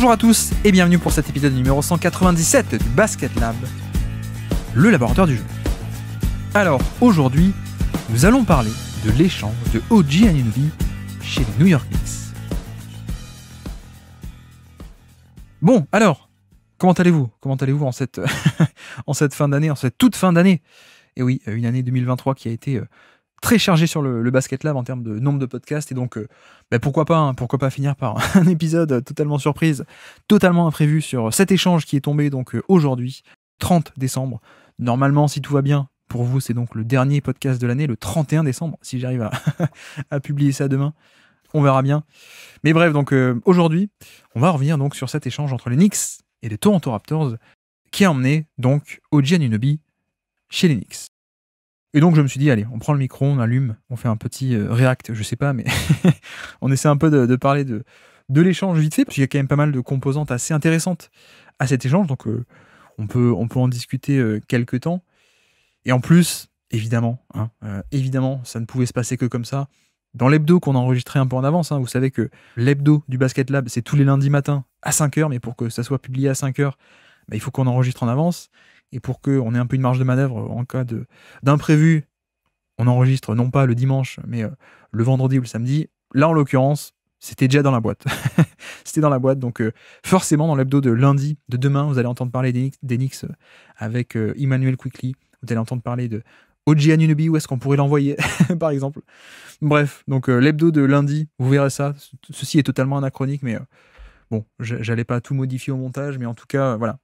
Bonjour à tous et bienvenue pour cet épisode numéro 197 du Basket Lab, le laboratoire du jeu. Alors aujourd'hui, nous allons parler de l'échange de OG Anunoby chez les New York Knicks. Bon, alors, comment allez-vous en cette, en cette fin d'année, en cette toute fin d'année? Et oui, une année 2023 qui a été très chargée sur le Basket Lab en termes de nombre de podcasts, et donc pourquoi pas finir par un épisode totalement surprise, totalement imprévu sur cet échange qui est tombé donc aujourd'hui, 30 décembre. Normalement, si tout va bien, pour vous, c'est donc le dernier podcast de l'année, le 31 décembre, si j'arrive à publier ça demain. On verra bien. Mais bref, donc aujourd'hui, on va revenir donc sur cet échange entre les Knicks et les Toronto Raptors qui a emmené donc OG Anunoby chez les Knicks. Et donc je me suis dit, allez, on prend le micro, on allume, on fait un petit react, je sais pas, mais on essaie un peu de parler de l'échange vite fait, parce qu'il y a quand même pas mal de composantes assez intéressantes à cet échange, donc on peut en discuter quelques temps. Et en plus, évidemment, ça ne pouvait se passer que comme ça. Dans l'hebdo qu'on a enregistré un peu en avance, vous savez que l'hebdo du Basket Lab, c'est tous les lundis matins à 5h, mais pour que ça soit publié à 5h, il faut qu'on enregistre en avance. Et pour qu'on ait un peu une marge de manœuvre en cas d'imprévu, on enregistre non pas le dimanche, mais le vendredi ou le samedi. Là, en l'occurrence, c'était déjà dans la boîte. C'était dans la boîte, donc forcément, dans l'hebdo de lundi, de demain, vous allez entendre parler des Knicks avec Immanuel Quickley. Vous allez entendre parler de OG Anunoby, où est-ce qu'on pourrait l'envoyer, par exemple. Bref, donc l'hebdo de lundi, vous verrez ça. Ceci est totalement anachronique, mais bon, j'allais pas tout modifier au montage, mais en tout cas, voilà.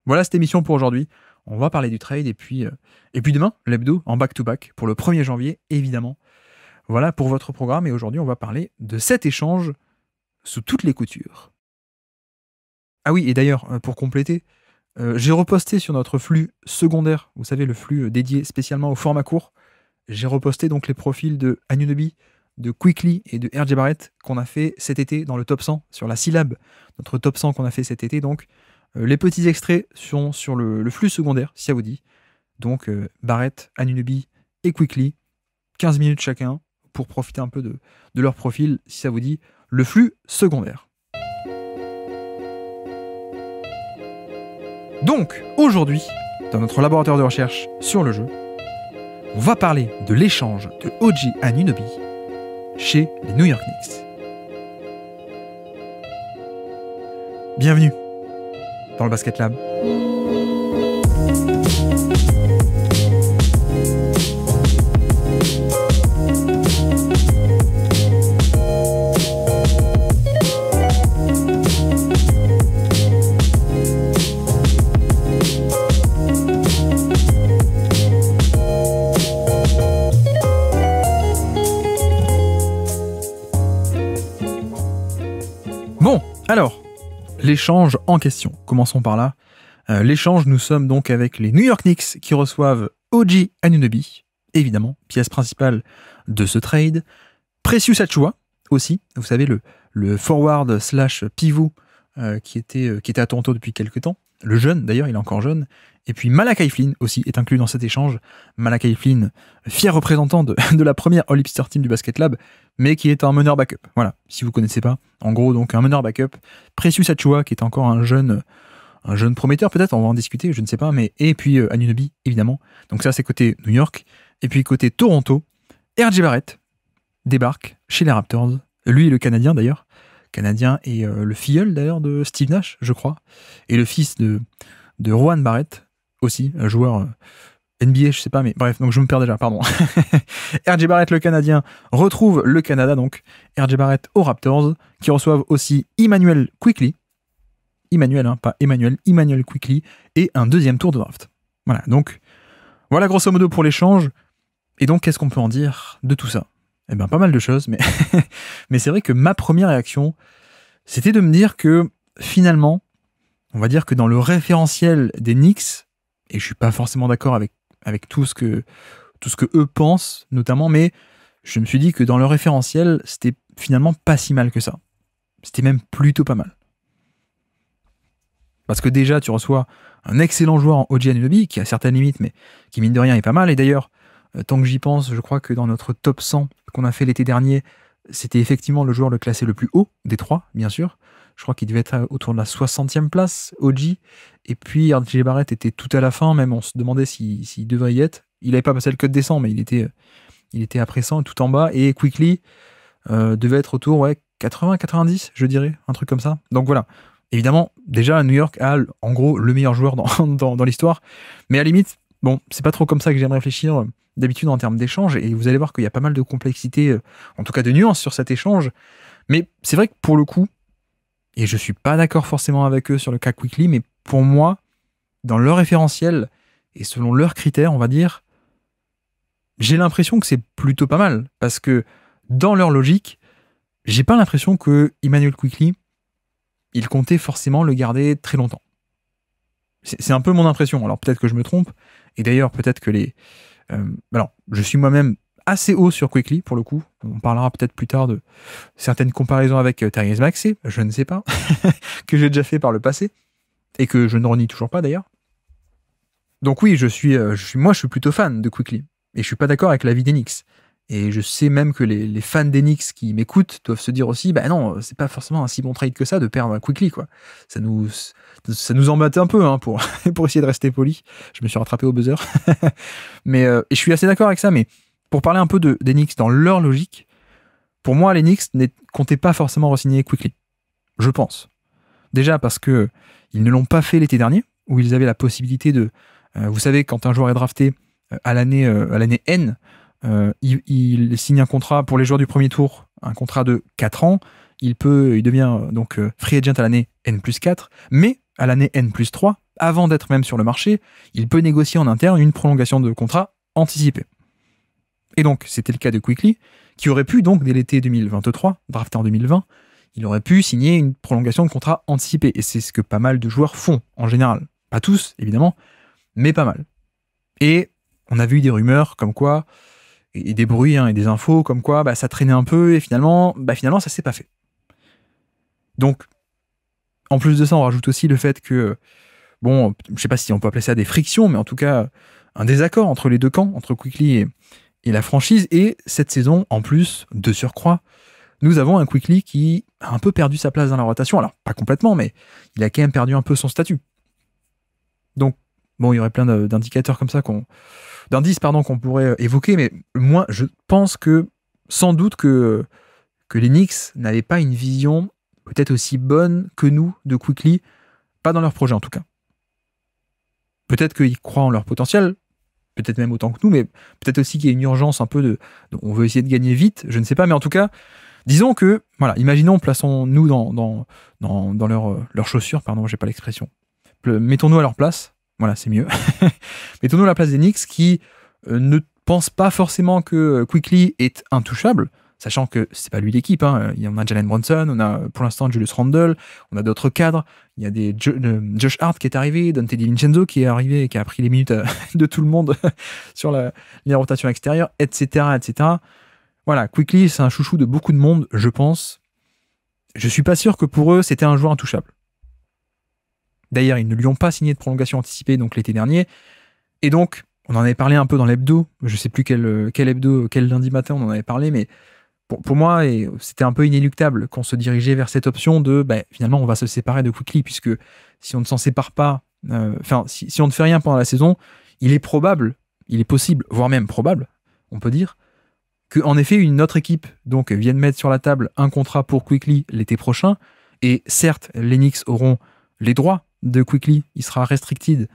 Voilà cette émission pour aujourd'hui. On va parler du trade et puis demain, l'hebdo en back-to-back pour le 1er janvier, évidemment. Voilà pour votre programme et aujourd'hui, on va parler de cet échange sous toutes les coutures. Ah oui, et d'ailleurs, pour compléter, j'ai reposté sur notre flux secondaire, vous savez, le flux dédié spécialement au format court. J'ai reposté donc les profils de Anunoby, de Quickley et de RJ Barrett qu'on a fait cet été dans le top 100, sur la syllabe, notre top 100 qu'on a fait cet été, donc. Les petits extraits sont sur le flux secondaire, si ça vous dit. Donc, Barrett, Anunoby et Quickley, 15 minutes chacun, pour profiter un peu de leur profil, si ça vous dit, le flux secondaire. Donc, aujourd'hui, dans notre laboratoire de recherche sur le jeu, on va parler de l'échange de OG Anunoby chez les New York Knicks. Bienvenue dans le Basket Lab. Bon, alors, l'échange en question. Commençons par là. L'échange, nous sommes donc avec les New York Knicks qui reçoivent OG Anunoby, évidemment, pièce principale de ce trade. Precious Achiuwa aussi, vous savez, le forward / pivot qui était à Toronto depuis quelques temps. Le jeune, d'ailleurs, il est encore jeune. Et puis Malachi Flynn aussi est inclus dans cet échange. Malachi Flynn, fier représentant de la première All-Hipster Team du Basket Lab, mais qui est un meneur backup. Voilà, si vous connaissez pas. En gros, donc un meneur backup. Precious Achiuwa, qui est encore un jeune prometteur, peut-être, on va en discuter, je ne sais pas. Et puis Anunoby, évidemment. Donc ça, c'est côté New York. Et puis côté Toronto, RJ Barrett débarque chez les Raptors. Lui, le Canadien, d'ailleurs. Canadien et le filleul, d'ailleurs, de Steve Nash, je crois. Et le fils de Rowan Barrett, aussi, un joueur NBA, je sais pas, mais bref, donc je me perds déjà, pardon. RJ Barrett, le Canadien, retrouve le Canada, donc RJ Barrett aux Raptors, qui reçoivent aussi Immanuel Quickley. Immanuel, pas Emmanuel, Immanuel Quickley, et un deuxième tour de draft. Voilà, donc, voilà grosso modo pour l'échange. Et donc, qu'est-ce qu'on peut en dire de tout ça? Eh bien, pas mal de choses, mais, mais c'est vrai que ma première réaction, c'était de me dire que, finalement, on va dire que dans le référentiel des Knicks, et je suis pas forcément d'accord avec tout ce que eux pensent, notamment, mais je me suis dit que dans le référentiel, c'était finalement pas si mal que ça. C'était même plutôt pas mal. Parce que déjà, tu reçois un excellent joueur en OG Anunoby, qui a certaines limites, mais qui mine de rien est pas mal. Et d'ailleurs, tant que j'y pense, je crois que dans notre top 100 qu'on a fait l'été dernier, c'était effectivement le joueur le classé le plus haut, des trois, bien sûr. Je crois qu'il devait être autour de la 60e place, OG. Et puis RJ Barrett était tout à la fin, même on se demandait s'il devrait y être. Il n'avait pas passé le code des 100, mais il était après 100, tout en bas. Et Quickly devait être autour, 80-90, je dirais, un truc comme ça. Donc voilà. Évidemment, déjà, New York a, en gros, le meilleur joueur dans l'histoire. Mais à la limite, bon, c'est pas trop comme ça que j'aime réfléchir d'habitude en termes d'échange. Et vous allez voir qu'il y a pas mal de complexité, en tout cas de nuances sur cet échange. Mais c'est vrai que pour le coup, et je suis pas d'accord forcément avec eux sur le cas Quickly, mais pour moi, dans leur référentiel et selon leurs critères, on va dire, j'ai l'impression que c'est plutôt pas mal. Parce que dans leur logique, j'ai pas l'impression que Immanuel Quickley, il comptait forcément le garder très longtemps. C'est un peu mon impression. Alors peut-être que je me trompe. Et d'ailleurs, peut-être que alors, je suis moi-même assez haut sur Quickley, pour le coup. On parlera peut-être plus tard de certaines comparaisons avec Tyrese Maxey, je ne sais pas, que j'ai déjà fait par le passé, et que je ne renie toujours pas d'ailleurs. Donc oui, je suis plutôt fan de Quickley. Et je suis pas d'accord avec l'avis des Knicks. Et je sais même que les fans des Knicks qui m'écoutent doivent se dire aussi, bah non, c'est pas forcément un si bon trade que ça de perdre Quickley, quoi. Ça nous embête un peu, hein, pour essayer de rester poli. Je me suis rattrapé au buzzer. Mais, et je suis assez d'accord avec ça, mais pour parler un peu des Knicks dans leur logique, pour moi, les Knicks ne comptaient pas forcément re-signer Quickley. Je pense. Déjà parce que ils ne l'ont pas fait l'été dernier, où ils avaient la possibilité de... vous savez, quand un joueur est drafté à l'année N, il signe un contrat pour les joueurs du premier tour, un contrat de 4 ans. Il devient donc free agent à l'année N+4, mais à l'année N+3, avant d'être même sur le marché, il peut négocier en interne une prolongation de contrat anticipée. Et donc, c'était le cas de Quickley, qui aurait pu donc, dès l'été 2023, drafté en 2020, il aurait pu signer une prolongation de contrat anticipée. Et c'est ce que pas mal de joueurs font, en général. Pas tous, évidemment, mais pas mal. Et on a vu des rumeurs comme quoi, et des bruits, et des infos comme quoi ça traînait un peu, et finalement ça s'est pas fait. Donc, en plus de ça, on rajoute aussi le fait que, bon, je sais pas si on peut appeler ça des frictions, mais en tout cas, un désaccord entre les deux camps, entre Quickley et la franchise, et cette saison, en plus, de surcroît, nous avons un Quickley qui a un peu perdu sa place dans la rotation, alors pas complètement, mais il a quand même perdu un peu son statut. Donc, bon, il y aurait plein d'indicateurs comme ça d'indices qu'on pourrait évoquer, mais moi, je pense que, sans doute que les Knicks n'avaient pas une vision peut-être aussi bonne que nous de Quickley, pas dans leur projet en tout cas. Peut-être qu'ils croient en leur potentiel, peut-être même autant que nous, mais peut-être aussi qu'il y a une urgence un peu on veut essayer de gagner vite, je ne sais pas, mais en tout cas, disons que, voilà, imaginons, plaçons-nous dans leurs chaussures, pardon, j'ai pas l'expression. Mettons-nous à leur place, voilà, c'est mieux. Mettons-nous à la place des Knicks qui ne pensent pas forcément que Quickley est intouchable, sachant que c'est pas lui l'équipe, hein. On a Jalen Brunson, on a pour l'instant Julius Randle, on a d'autres cadres, il y a Josh Hart qui est arrivé, Dante DiVincenzo qui est arrivé et qui a pris les minutes de tout le monde sur les rotations extérieures, etc., etc. Voilà, Quickley, c'est un chouchou de beaucoup de monde, je pense. Je suis pas sûr que pour eux, c'était un joueur intouchable. D'ailleurs, ils ne lui ont pas signé de prolongation anticipée donc l'été dernier. Et donc, on en avait parlé un peu dans l'hebdo. Je sais plus quel hebdo, quel lundi matin on en avait parlé, mais pour moi, c'était un peu inéluctable qu'on se dirigeait vers cette option de finalement, on va se séparer de Quickley, puisque si on ne s'en sépare pas, si on ne fait rien pendant la saison, il est possible, voire même probable, on peut dire, qu'en effet, une autre équipe donc vienne mettre sur la table un contrat pour Quickley l'été prochain. Et certes, les Knicks auront les droits de Quickley, il sera restricted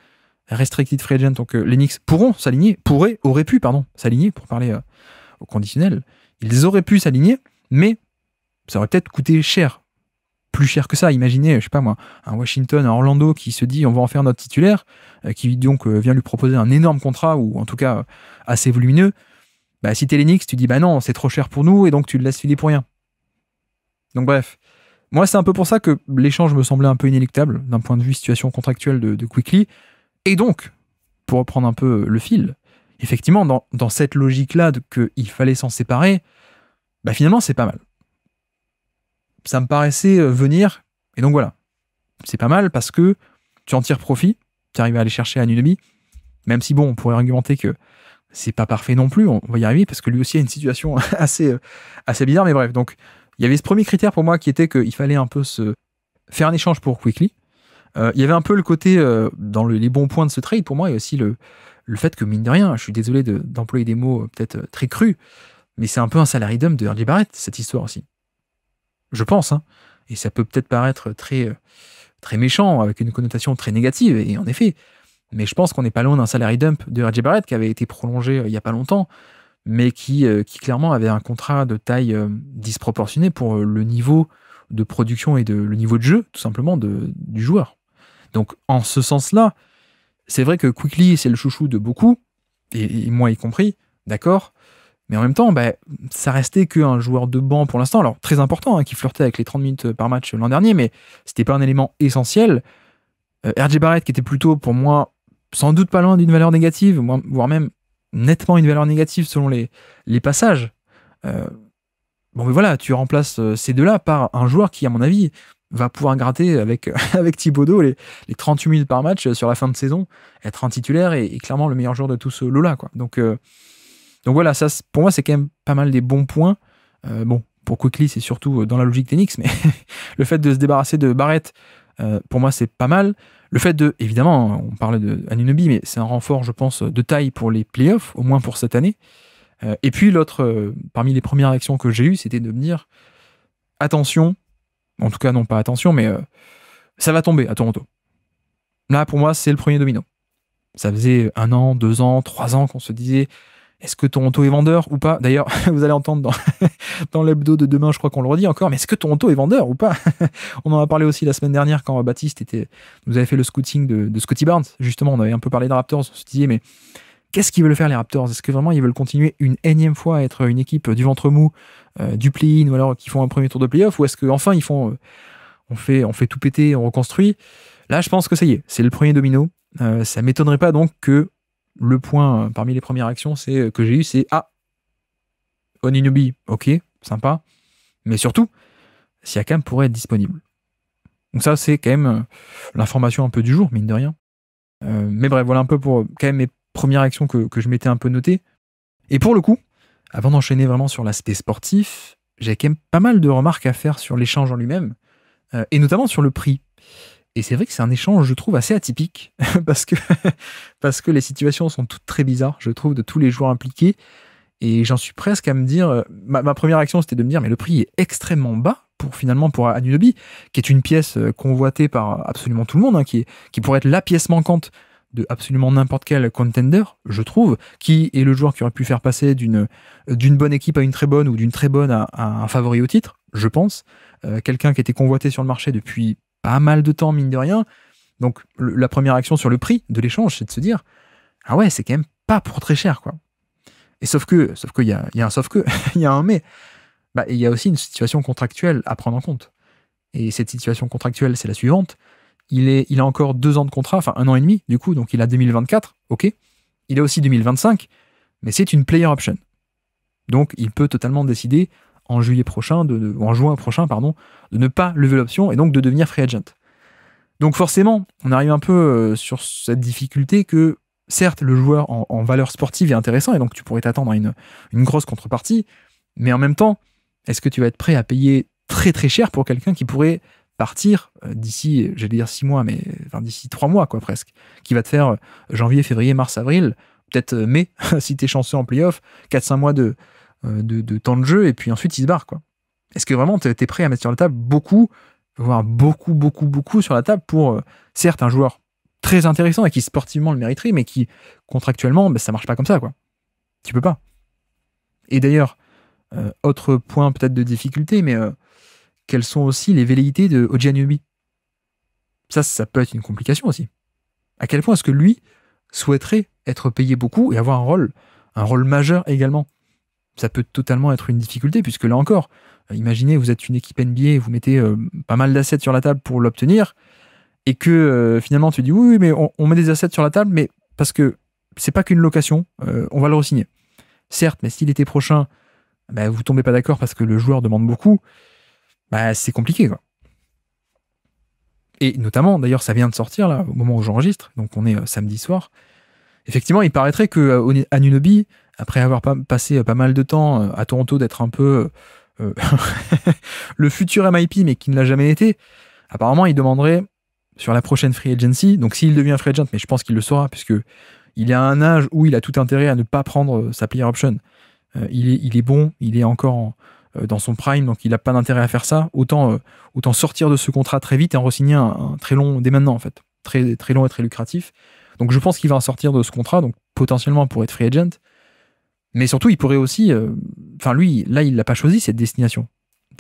free agent, donc les Knicks auraient pu s'aligner, pour parler au conditionnel. Ils auraient pu s'aligner, mais ça aurait peut-être coûté cher. Plus cher que ça. Imaginez, je sais pas moi, un Washington, un Orlando qui se dit on va en faire notre titulaire, qui donc vient lui proposer un énorme contrat, ou en tout cas assez volumineux. Si t'es les Knicks, tu dis non, c'est trop cher pour nous, et donc tu le laisses filer pour rien. Donc bref. Moi, c'est un peu pour ça que l'échange me semblait un peu inéluctable, d'un point de vue situation contractuelle de Quickley. Et donc, pour reprendre un peu le fil, effectivement, dans cette logique-là qu'il fallait s'en séparer, finalement, c'est pas mal. Ça me paraissait venir, et donc voilà. C'est pas mal parce que tu en tires profit, tu arrives à aller chercher Anunoby, même si on pourrait argumenter que c'est pas parfait non plus, on va y arriver, parce que lui aussi a une situation assez bizarre, mais bref, donc il y avait ce premier critère pour moi qui était qu'il fallait un peu se faire un échange pour Quickley. Il y avait un peu le côté, dans les bons points de ce trade, pour moi, il y a aussi le fait que, mine de rien, je suis désolé d'employer des mots peut-être très crus, mais c'est un peu un salary dump de RJ Barrett, cette histoire aussi. Je pense, hein. Et ça peut peut-être paraître très, très méchant, avec une connotation très négative, et en effet, mais je pense qu'on n'est pas loin d'un salary dump de RJ Barrett qui avait été prolongé il n'y a pas longtemps, mais qui clairement avait un contrat de taille disproportionnée pour le niveau de production et le niveau de jeu, tout simplement, du joueur. Donc, en ce sens-là, c'est vrai que Quickley, c'est le chouchou de beaucoup, et moi y compris, d'accord, mais en même temps, ça restait qu'un joueur de banc pour l'instant, alors très important, hein, qui flirtait avec les 30 minutes par match l'an dernier, mais c'était pas un élément essentiel. RJ Barrett, qui était plutôt, pour moi, sans doute pas loin d'une valeur négative, voire même nettement une valeur négative selon les passages. Bon, mais voilà, tu remplaces ces deux-là par un joueur qui, à mon avis, va pouvoir gratter avec Thibodeau les 38 minutes par match sur la fin de saison, être un titulaire et clairement le meilleur joueur de tout ce lot-là, quoi. Donc voilà, ça, pour moi, c'est quand même pas mal des bons points. Bon, pour Quickley, c'est surtout dans la logique Tenix, mais le fait de se débarrasser de Barrett, pour moi, c'est pas mal. Le fait évidemment, on parlait de Anunoby, mais c'est un renfort, je pense, de taille pour les playoffs, au moins pour cette année. Et puis l'autre, parmi les premières réactions que j'ai eues, c'était de me dire, attention, en tout cas non pas attention, mais ça va tomber à Toronto. Là, pour moi, c'est le premier domino. Ça faisait 1 an, 2 ans, 3 ans qu'on se disait, est-ce que Toronto est vendeur ou pas? D'ailleurs, vous allez entendre dans l'hebdo de demain, je crois qu'on le redit encore, mais est-ce que Toronto est vendeur ou pas? On en a parlé aussi la semaine dernière quand Baptiste nous avait fait le scouting de Scottie Barnes. Justement, on avait un peu parlé des Raptors, on se disait, mais qu'est-ce qu'ils veulent faire les Raptors? Est-ce que vraiment ils veulent continuer une énième fois à être une équipe du ventre mou, du play-in, ou alors qu'ils font un premier tour de play-off, ou est-ce qu'enfin ils font, on fait tout péter, on reconstruit? Là, je pense que ça y est, c'est le premier domino. Ça m'étonnerait pas donc que le point parmi les premières actions que j'ai eu, c'est Anunoby, ok, sympa, mais surtout, Siakam pourrait être disponible. Donc ça, c'est quand même l'information un peu du jour, mine de rien. Mais bref, voilà un peu pour quand même mes premières actions que je m'étais un peu notées. Et pour le coup, avant d'enchaîner vraiment sur l'aspect sportif, j'ai quand même pas mal de remarques à faire sur l'échange en lui-même, et notamment sur le prix. Et c'est vrai que c'est un échange, je trouve, assez atypique, parce que les situations sont toutes très bizarres, je trouve, de tous les joueurs impliqués. Et j'en suis presque à me dire, ma première action, c'était de me dire, mais le prix est extrêmement bas pour Anunoby, qui est une pièce convoitée par absolument tout le monde, hein, qui pourrait être la pièce manquante de absolument n'importe quel contender, je trouve, qui est le joueur qui aurait pu faire passer d'une bonne équipe à une très bonne, ou d'une très bonne à un favori au titre, je pense. Quelqu'un qui était convoité sur le marché depuis pas mal de temps, mine de rien. Donc la première action sur le prix de l'échange, c'est de se dire, ah ouais, c'est quand même pas pour très cher, quoi. Et sauf que il y a un sauf que, il y a un mais, il y a aussi une situation contractuelle à prendre en compte. Et cette situation contractuelle, c'est la suivante. Il a encore 2 ans de contrat, enfin 1 an et demi, du coup, donc il a 2024, ok. Il a aussi 2025, mais c'est une player option. Donc il peut totalement décider en juillet prochain, ou en juin prochain, pardon, de ne pas lever l'option et donc de devenir free agent. Donc forcément, on arrive un peu sur cette difficulté que, certes, le joueur en valeur sportive est intéressant et donc tu pourrais t'attendre à une grosse contrepartie, mais en même temps, est-ce que tu vas être prêt à payer très très cher pour quelqu'un qui pourrait partir d'ici, j'allais dire 6 mois, mais enfin, d'ici 3 mois, quoi, presque, qui va te faire janvier, février, mars, avril, peut-être mai, si t'es chanceux en playoff, 4-5 mois de temps de jeu, et puis ensuite il se barre, quoi. Est-ce que vraiment t'es prêt à mettre sur la table beaucoup sur la table pour, certes, un joueur très intéressant et qui sportivement le mériterait, mais qui contractuellement, ça marche pas comme ça, quoi. Tu peux pas. Et d'ailleurs, autre point peut-être de difficulté, mais quelles sont aussi les velléités de OG Anunoby? Ça peut être une complication aussi. À quel point est-ce que lui souhaiterait être payé beaucoup et avoir un rôle majeur également? Ça peut totalement être une difficulté, puisque là encore, imaginez, vous êtes une équipe NBA, vous mettez pas mal d'assets sur la table pour l'obtenir, et que finalement tu dis oui, mais on met des assets sur la table, mais parce que c'est pas qu'une location, on va le re-signer. Certes, mais si l'été prochain, vous tombez pas d'accord parce que le joueur demande beaucoup, c'est compliqué, quoi. Et notamment, d'ailleurs, ça vient de sortir là, au moment où j'enregistre, donc on est samedi soir. Effectivement, il paraîtrait que Anunoby, après avoir passé pas mal de temps à Toronto, d'être un peu le futur MIP, mais qui ne l'a jamais été, Apparemment, il demanderait sur la prochaine free agency, donc s'il devient free agent, mais je pense qu'il le saura, puisque il est à un âge où il a tout intérêt à ne pas prendre sa player option. Il est bon, il est encore dans son prime, donc il n'a pas d'intérêt à faire ça. Autant sortir de ce contrat très vite et en re-signer un très long dès maintenant, en fait. Très, très long et très lucratif. Donc je pense qu'il va en sortir de ce contrat, donc potentiellement pour être free agent. Mais surtout, il pourrait aussi... lui, là, il l'a pas choisi, cette destination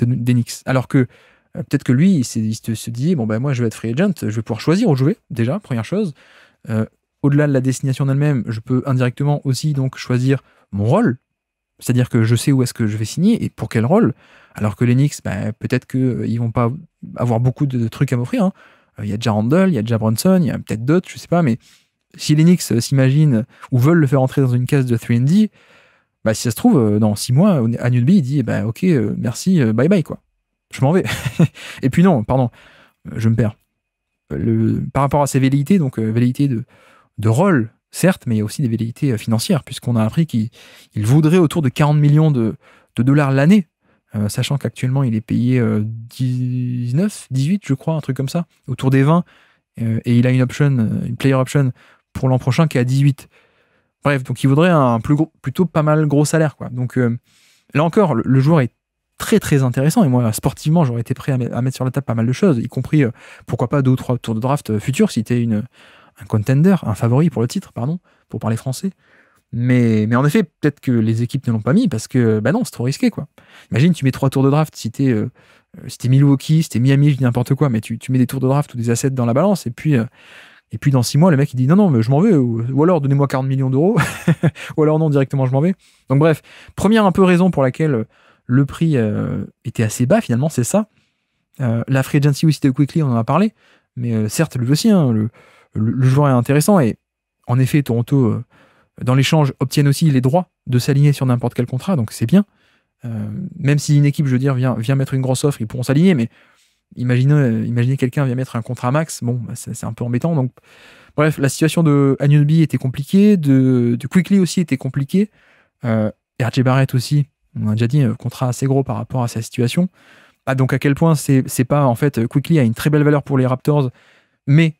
d'Enix. Alors que peut-être que lui, il se dit, bon, ben moi, je vais être free agent, je vais pouvoir choisir où jouer, déjà, première chose. Au-delà de la destination en elle-même, je peux indirectement aussi donc choisir mon rôle. C'est-à-dire que je sais où est-ce que je vais signer et pour quel rôle. Alors que l'Enix, peut-être qu'ils vont pas avoir beaucoup de trucs à m'offrir. Il y a déjà Randall, il y a déjà Brunson, il y a peut-être d'autres, je sais pas, mais si l'Enix s'imagine ou veulent le faire entrer dans une case de 3&D, si ça se trouve, dans 6 mois, à Newby, il dit ok, merci, bye bye, quoi. Je m'en vais. Et puis non, pardon, je me perds. Par rapport à ses velléités, donc velléités de rôle, certes, mais il y a aussi des velléités financières, puisqu'on a appris qu'il voudrait autour de 40 millions de dollars l'année, sachant qu'actuellement il est payé 19, 18, je crois, un truc comme ça, autour des 20, et il a une player option pour l'an prochain qui est à 18. Bref, donc il voudrait un plutôt pas mal gros salaire, quoi. Donc là encore, le joueur est très très intéressant, et moi sportivement j'aurais été prêt à mettre sur la table pas mal de choses, y compris pourquoi pas 2 ou 3 tours de draft futurs si t'es un contender, un favori pour le titre, pardon, pour parler français. Mais en effet, peut-être que les équipes ne l'ont pas mis parce que non, c'est trop risqué, quoi. Imagine, tu mets 3 tours de draft si t'es Milwaukee, si t'es Miami, je dis n'importe quoi, mais tu mets des tours de draft ou des assets dans la balance, et puis dans 6 mois, le mec il dit non, mais je m'en vais, ou alors donnez-moi 40 millions d'euros, ou alors non, directement je m'en vais. Donc bref, première un peu raison pour laquelle le prix était assez bas, finalement, c'est ça. La free agency aussi de Quickley, on en a parlé, mais certes, lui aussi, le joueur est intéressant, et en effet, Toronto, dans l'échange, obtiennent aussi les droits de s'aligner sur n'importe quel contrat, donc c'est bien. Même si une équipe, je veux dire, vient mettre une grosse offre, ils pourront s'aligner, mais imaginez quelqu'un vient mettre un contrat max, c'est un peu embêtant. Donc, bref, la situation de Anunoby était compliquée, de Quickley aussi était compliquée, RJ Barrett aussi, on a déjà dit, contrat assez gros par rapport à sa situation. Donc à quel point c'est pas, en fait, Quickley a une très belle valeur pour les Raptors, mais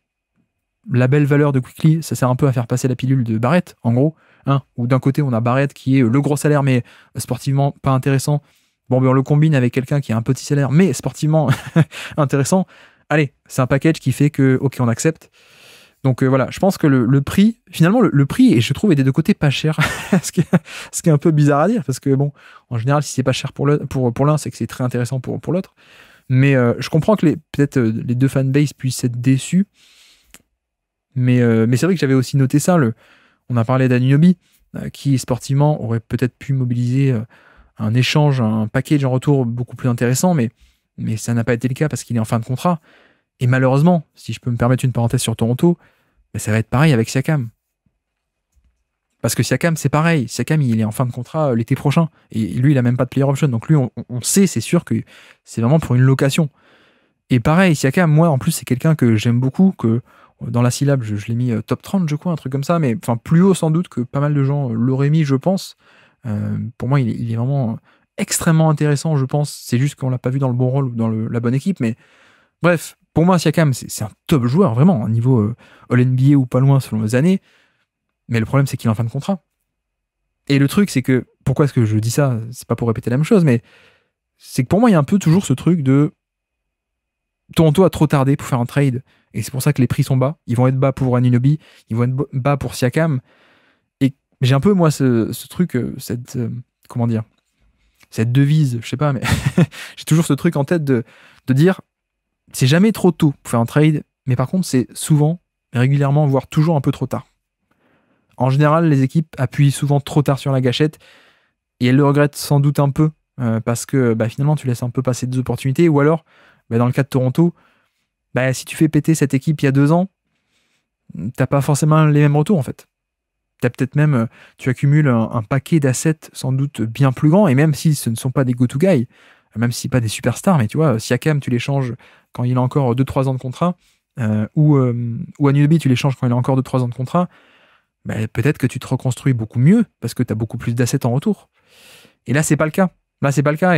la belle valeur de Quickley, ça sert un peu à faire passer la pilule de Barrett, en gros, où d'un côté on a Barrett qui est le gros salaire mais sportivement pas intéressant. Bon, on le combine avec quelqu'un qui a un petit salaire mais sportivement intéressant. Allez, c'est un package qui fait que ok, on accepte. Donc voilà, je pense que le prix, finalement le prix, et je trouve, est des deux côtés pas cher, ce qui est un peu bizarre à dire, parce que bon, en général, si c'est pas cher pour l'un, c'est que c'est très intéressant pour l'autre. Mais je comprends que peut-être les deux fanbases puissent être déçus. Mais c'est vrai que j'avais aussi noté ça. On a parlé d'Anunoby, qui sportivement aurait peut-être pu mobiliser un échange, un package en retour beaucoup plus intéressant, mais ça n'a pas été le cas parce qu'il est en fin de contrat. Et malheureusement, si je peux me permettre une parenthèse sur Toronto, ça va être pareil avec Siakam. Parce que Siakam, c'est pareil. Siakam, il est en fin de contrat l'été prochain. Et lui, il a même pas de player option. Donc lui, on sait, c'est sûr que c'est vraiment pour une location. Et pareil, Siakam, moi, en plus, c'est quelqu'un que j'aime beaucoup, que dans la syllabe, je l'ai mis top 30, je crois, un truc comme ça, mais enfin plus haut sans doute que pas mal de gens l'auraient mis, je pense. Pour moi, il est vraiment extrêmement intéressant, je pense. C'est juste qu'on l'a pas vu dans le bon rôle ou dans la bonne équipe, mais bref, pour moi, Siakam, c'est un top joueur, vraiment, à niveau All-NBA ou pas loin selon les années. Mais le problème, c'est qu'il est en fin de contrat. Et le truc, c'est que, pourquoi est-ce que je dis ça? C'est pas pour répéter la même chose, mais c'est que pour moi, il y a un peu toujours ce truc de Toronto a trop tardé pour faire un trade, et c'est pour ça que les prix sont bas. Ils vont être bas pour Anunoby, ils vont être bas pour Siakam. Et j'ai un peu, moi, ce truc, comment dire, cette devise, je sais pas, mais j'ai toujours ce truc en tête de dire, c'est jamais trop tôt pour faire un trade, mais par contre, c'est souvent, régulièrement, voire toujours un peu trop tard. En général, les équipes appuient souvent trop tard sur la gâchette, et elles le regrettent sans doute un peu, parce que finalement, tu laisses un peu passer des opportunités, ou alors, dans le cas de Toronto, si tu fais péter cette équipe il y a 2 ans, t'as pas forcément les mêmes retours, en fait. T'as peut-être même, tu accumules un paquet d'assets sans doute bien plus grand, et même si ce ne sont pas des go-to guys, même si pas des superstars, mais tu vois, Siakam, tu l'échanges quand il a encore 2-3 ans de contrat, ou Anunoby, tu l'échanges quand il a encore 2-3 ans de contrat, peut-être que tu te reconstruis beaucoup mieux, parce que tu as beaucoup plus d'assets en retour. Et là, c'est pas le cas.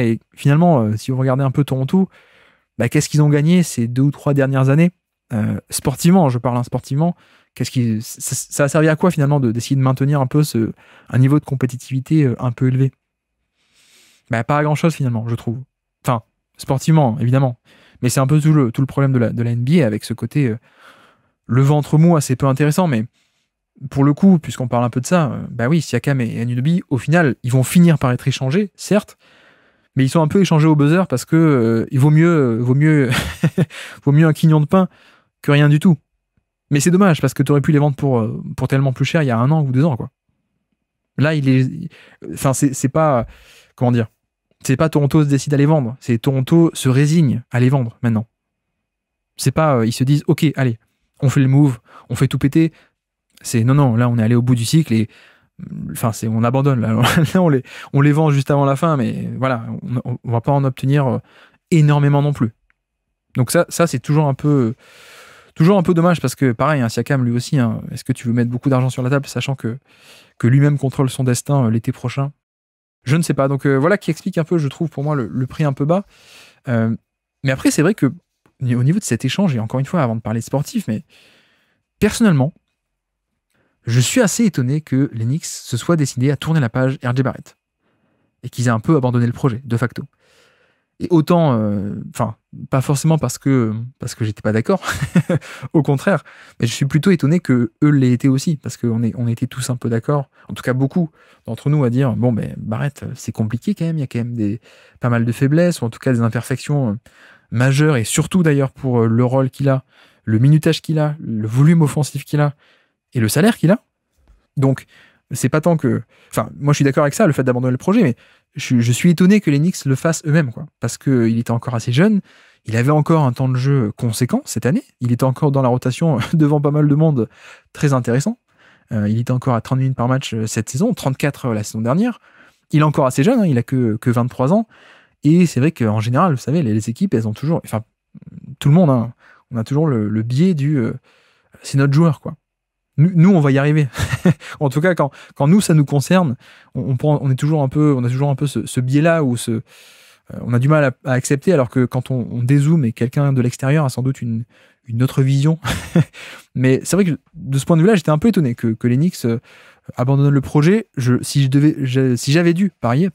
Et finalement, si vous regardez un peu Toronto, bah, qu'est-ce qu'ils ont gagné ces 2 ou 3 dernières années? Sportivement, je parle sportivement, ça a servi à quoi finalement d'essayer de maintenir un peu un niveau de compétitivité un peu élevé? Bah, pas à grand-chose finalement, je trouve. Enfin, sportivement, évidemment. Mais c'est un peu tout le problème de la NBA avec ce côté le ventre mou assez peu intéressant. Mais pour le coup, puisqu'on parle un peu de ça, bah oui, Siakam et Anunoby, au final, ils vont finir par être échangés, certes, mais ils sont un peu échangés au buzzer parce que il vaut mieux, vaut mieux un quignon de pain que rien du tout. Mais c'est dommage parce que tu aurais pu les vendre pour tellement plus cher il y a 1 an ou 2 ans, quoi. Là, enfin, c'est pas, comment dire, c'est pas Toronto se décide à les vendre, c'est Toronto se résigne à les vendre maintenant. C'est pas, ils se disent, ok, allez, on fait le move, on fait tout péter. C'est non, là on est allé au bout du cycle et enfin on abandonne là. Là on les vend juste avant la fin, mais voilà, on va pas en obtenir énormément non plus. Donc ça c'est toujours un peu dommage parce que pareil, hein, Siakam lui aussi, hein, est-ce que tu veux mettre beaucoup d'argent sur la table sachant que lui-même contrôle son destin l'été prochain? Je ne sais pas. Donc voilà qui explique un peu, je trouve pour moi le prix un peu bas. Mais après c'est vrai que au niveau de cet échange, et encore une fois avant de parler sportif, mais personnellement je suis assez étonné que les Knicks se soient décidés à tourner la page RJ Barrett et qu'ils aient un peu abandonné le projet, de facto. Et autant, enfin, pas forcément parce que j'étais pas d'accord, au contraire, mais je suis plutôt étonné que eux l'aient été aussi, parce on était tous un peu d'accord, en tout cas beaucoup d'entre nous à dire, bon, ben Barrett, c'est compliqué quand même, il y a quand même pas mal de faiblesses, ou en tout cas des imperfections majeures, et surtout d'ailleurs pour le rôle qu'il a, le minutage qu'il a, le volume offensif qu'il a, et le salaire qu'il a. Donc, c'est pas tant que... Enfin, moi, je suis d'accord avec ça, le fait d'abandonner le projet, mais je suis étonné que les Knicks le fassent eux-mêmes, quoi. Parce qu'il était encore assez jeune, il avait encore un temps de jeu conséquent cette année, il était encore dans la rotation devant pas mal de monde très intéressant. Il était encore à 30 minutes par match cette saison, 34 la saison dernière. Il est encore assez jeune, hein, il a que 23 ans. Et c'est vrai qu'en général, vous savez, les équipes, elles ont toujours... Enfin, tout le monde, hein, on a toujours le biais du... c'est notre joueur, quoi. Nous, on va y arriver. En tout cas, quand nous, ça nous concerne, on a toujours un peu ce biais-là où on a du mal à accepter, alors que quand on dézoome et quelqu'un de l'extérieur a sans doute une autre vision. Mais c'est vrai que de ce point de vue-là, j'étais un peu étonné que les Knicks abandonnent le projet. Si j'avais dû parier,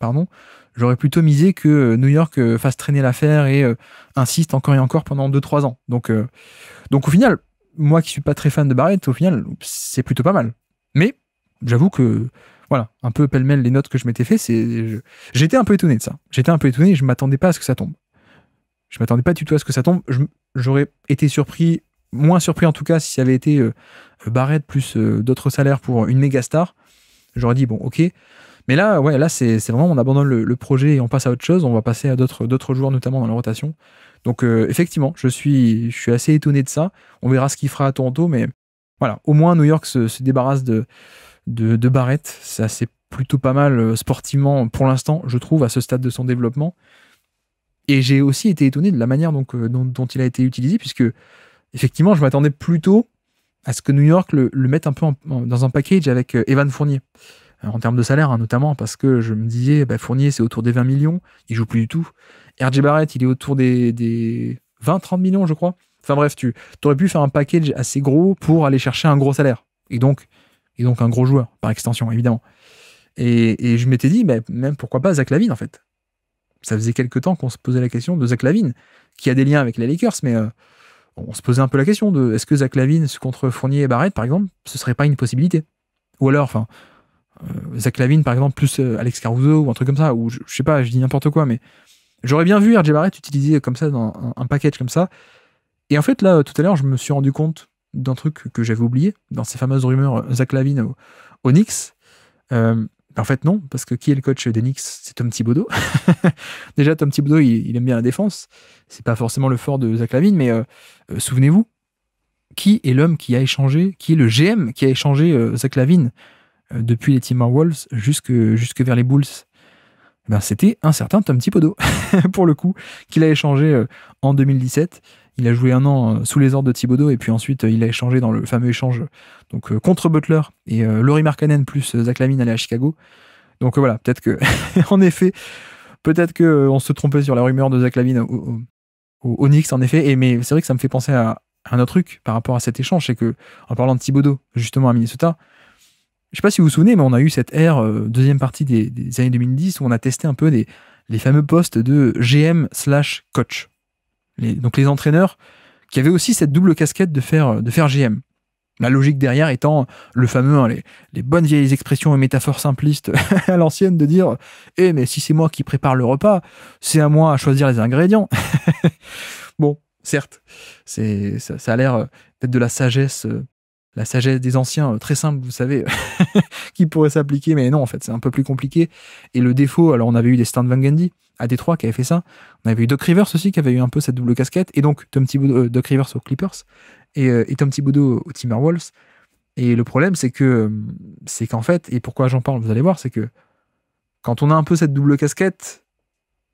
j'aurais plutôt misé que New York fasse traîner l'affaire et insiste encore et encore pendant 2-3 ans. Donc au final, moi qui suis pas très fan de Barrett, au final, c'est plutôt pas mal. Mais j'avoue que, voilà, un peu pêle-mêle les notes que je m'étais fait, j'étais un peu étonné de ça. J'étais un peu étonné et je m'attendais pas à ce que ça tombe. Je m'attendais pas du tout à ce que ça tombe. J'aurais été surpris, moins surpris en tout cas, si ça avait été Barrett plus d'autres salaires pour une méga star. J'aurais dit, bon, ok. Mais là, ouais, là, c'est vraiment, on abandonne le projet et on passe à autre chose. On va passer à d'autres joueurs, notamment dans la rotation. Donc, effectivement, je suis assez étonné de ça. On verra ce qu'il fera à Toronto, mais voilà, au moins New York se débarrasse de Barrett. Ça, c'est plutôt pas mal sportivement pour l'instant, je trouve, à ce stade de son développement. Et j'ai aussi été étonné de la manière dont il a été utilisé, puisque effectivement, je m'attendais plutôt à ce que New York le mette un peu dans un package avec Evan Fournier. En termes de salaire, hein, notamment, parce que je me disais, Fournier, c'est autour des 20 millions, il joue plus du tout. RJ Barrett, il est autour des 20-30 millions, je crois. Enfin bref, tu aurais pu faire un package assez gros pour aller chercher un gros salaire. Et donc un gros joueur, par extension, évidemment. Et je m'étais dit, même pourquoi pas Zach LaVine, en fait. Ça faisait quelques temps qu'on se posait la question de Zach LaVine, qui a des liens avec les Lakers, mais on se posait un peu la question de est-ce que Zach LaVine contre Fournier et Barrett, par exemple, ce serait pas une possibilité? Ou alors, enfin... Zach LaVine par exemple plus Alex Caruso ou un truc comme ça, ou je sais pas, je dis n'importe quoi, mais j'aurais bien vu RJ Barrett utilisé comme ça dans un package comme ça. Et en fait là tout à l'heure je me suis rendu compte d'un truc que j'avais oublié dans ces fameuses rumeurs Zach LaVine aux Knicks. En fait non, parce que qui est le coach des Knicks? C'est Tom Thibodeau. Déjà Tom Thibodeau il aime bien la défense, c'est pas forcément le fort de Zach LaVine, mais souvenez-vous, qui est l'homme qui a échangé, qui est le GM qui a échangé Zach LaVine depuis les Timberwolves jusque vers les Bulls? C'était un certain Tom Thibodeau, pour le coup, qu'il a échangé en 2017. Il a joué 1 an sous les ordres de Thibodeau, et puis ensuite il a échangé dans le fameux échange contre Butler, et Lauri Markkanen plus Zach LaVine allait à Chicago. Donc voilà, peut-être que, en effet, peut-être qu'on se trompait sur la rumeur de Zach LaVine aux Knicks, en effet. Mais c'est vrai que ça me fait penser à un autre truc par rapport à cet échange, c'est que, en parlant de Thibodeau, justement à Minnesota, je sais pas si vous vous souvenez, mais on a eu cette ère, deuxième partie des années 2010, où on a testé un peu les fameux postes de GM/coach. Donc les entraîneurs qui avaient aussi cette double casquette de faire GM. La logique derrière étant le fameux, hein, les bonnes vieilles expressions et métaphores simplistes à l'ancienne de dire « Eh, mais si c'est moi qui prépare le repas, c'est à moi à choisir les ingrédients. » Bon, certes, ça a l'air peut-être de la sagesse des anciens, très simple, vous savez, qui pourrait s'appliquer, mais non, en fait, c'est un peu plus compliqué. Et le défaut, alors on avait eu des Stan Van Gundy à Détroit qui avait fait ça, on avait eu Doc Rivers aussi qui avait eu un peu cette double casquette, et donc Doc Rivers aux Clippers, et Tom Thibodeau aux Timberwolves. Et le problème, c'est qu'en fait, et pourquoi j'en parle, vous allez voir, c'est que quand on a un peu cette double casquette,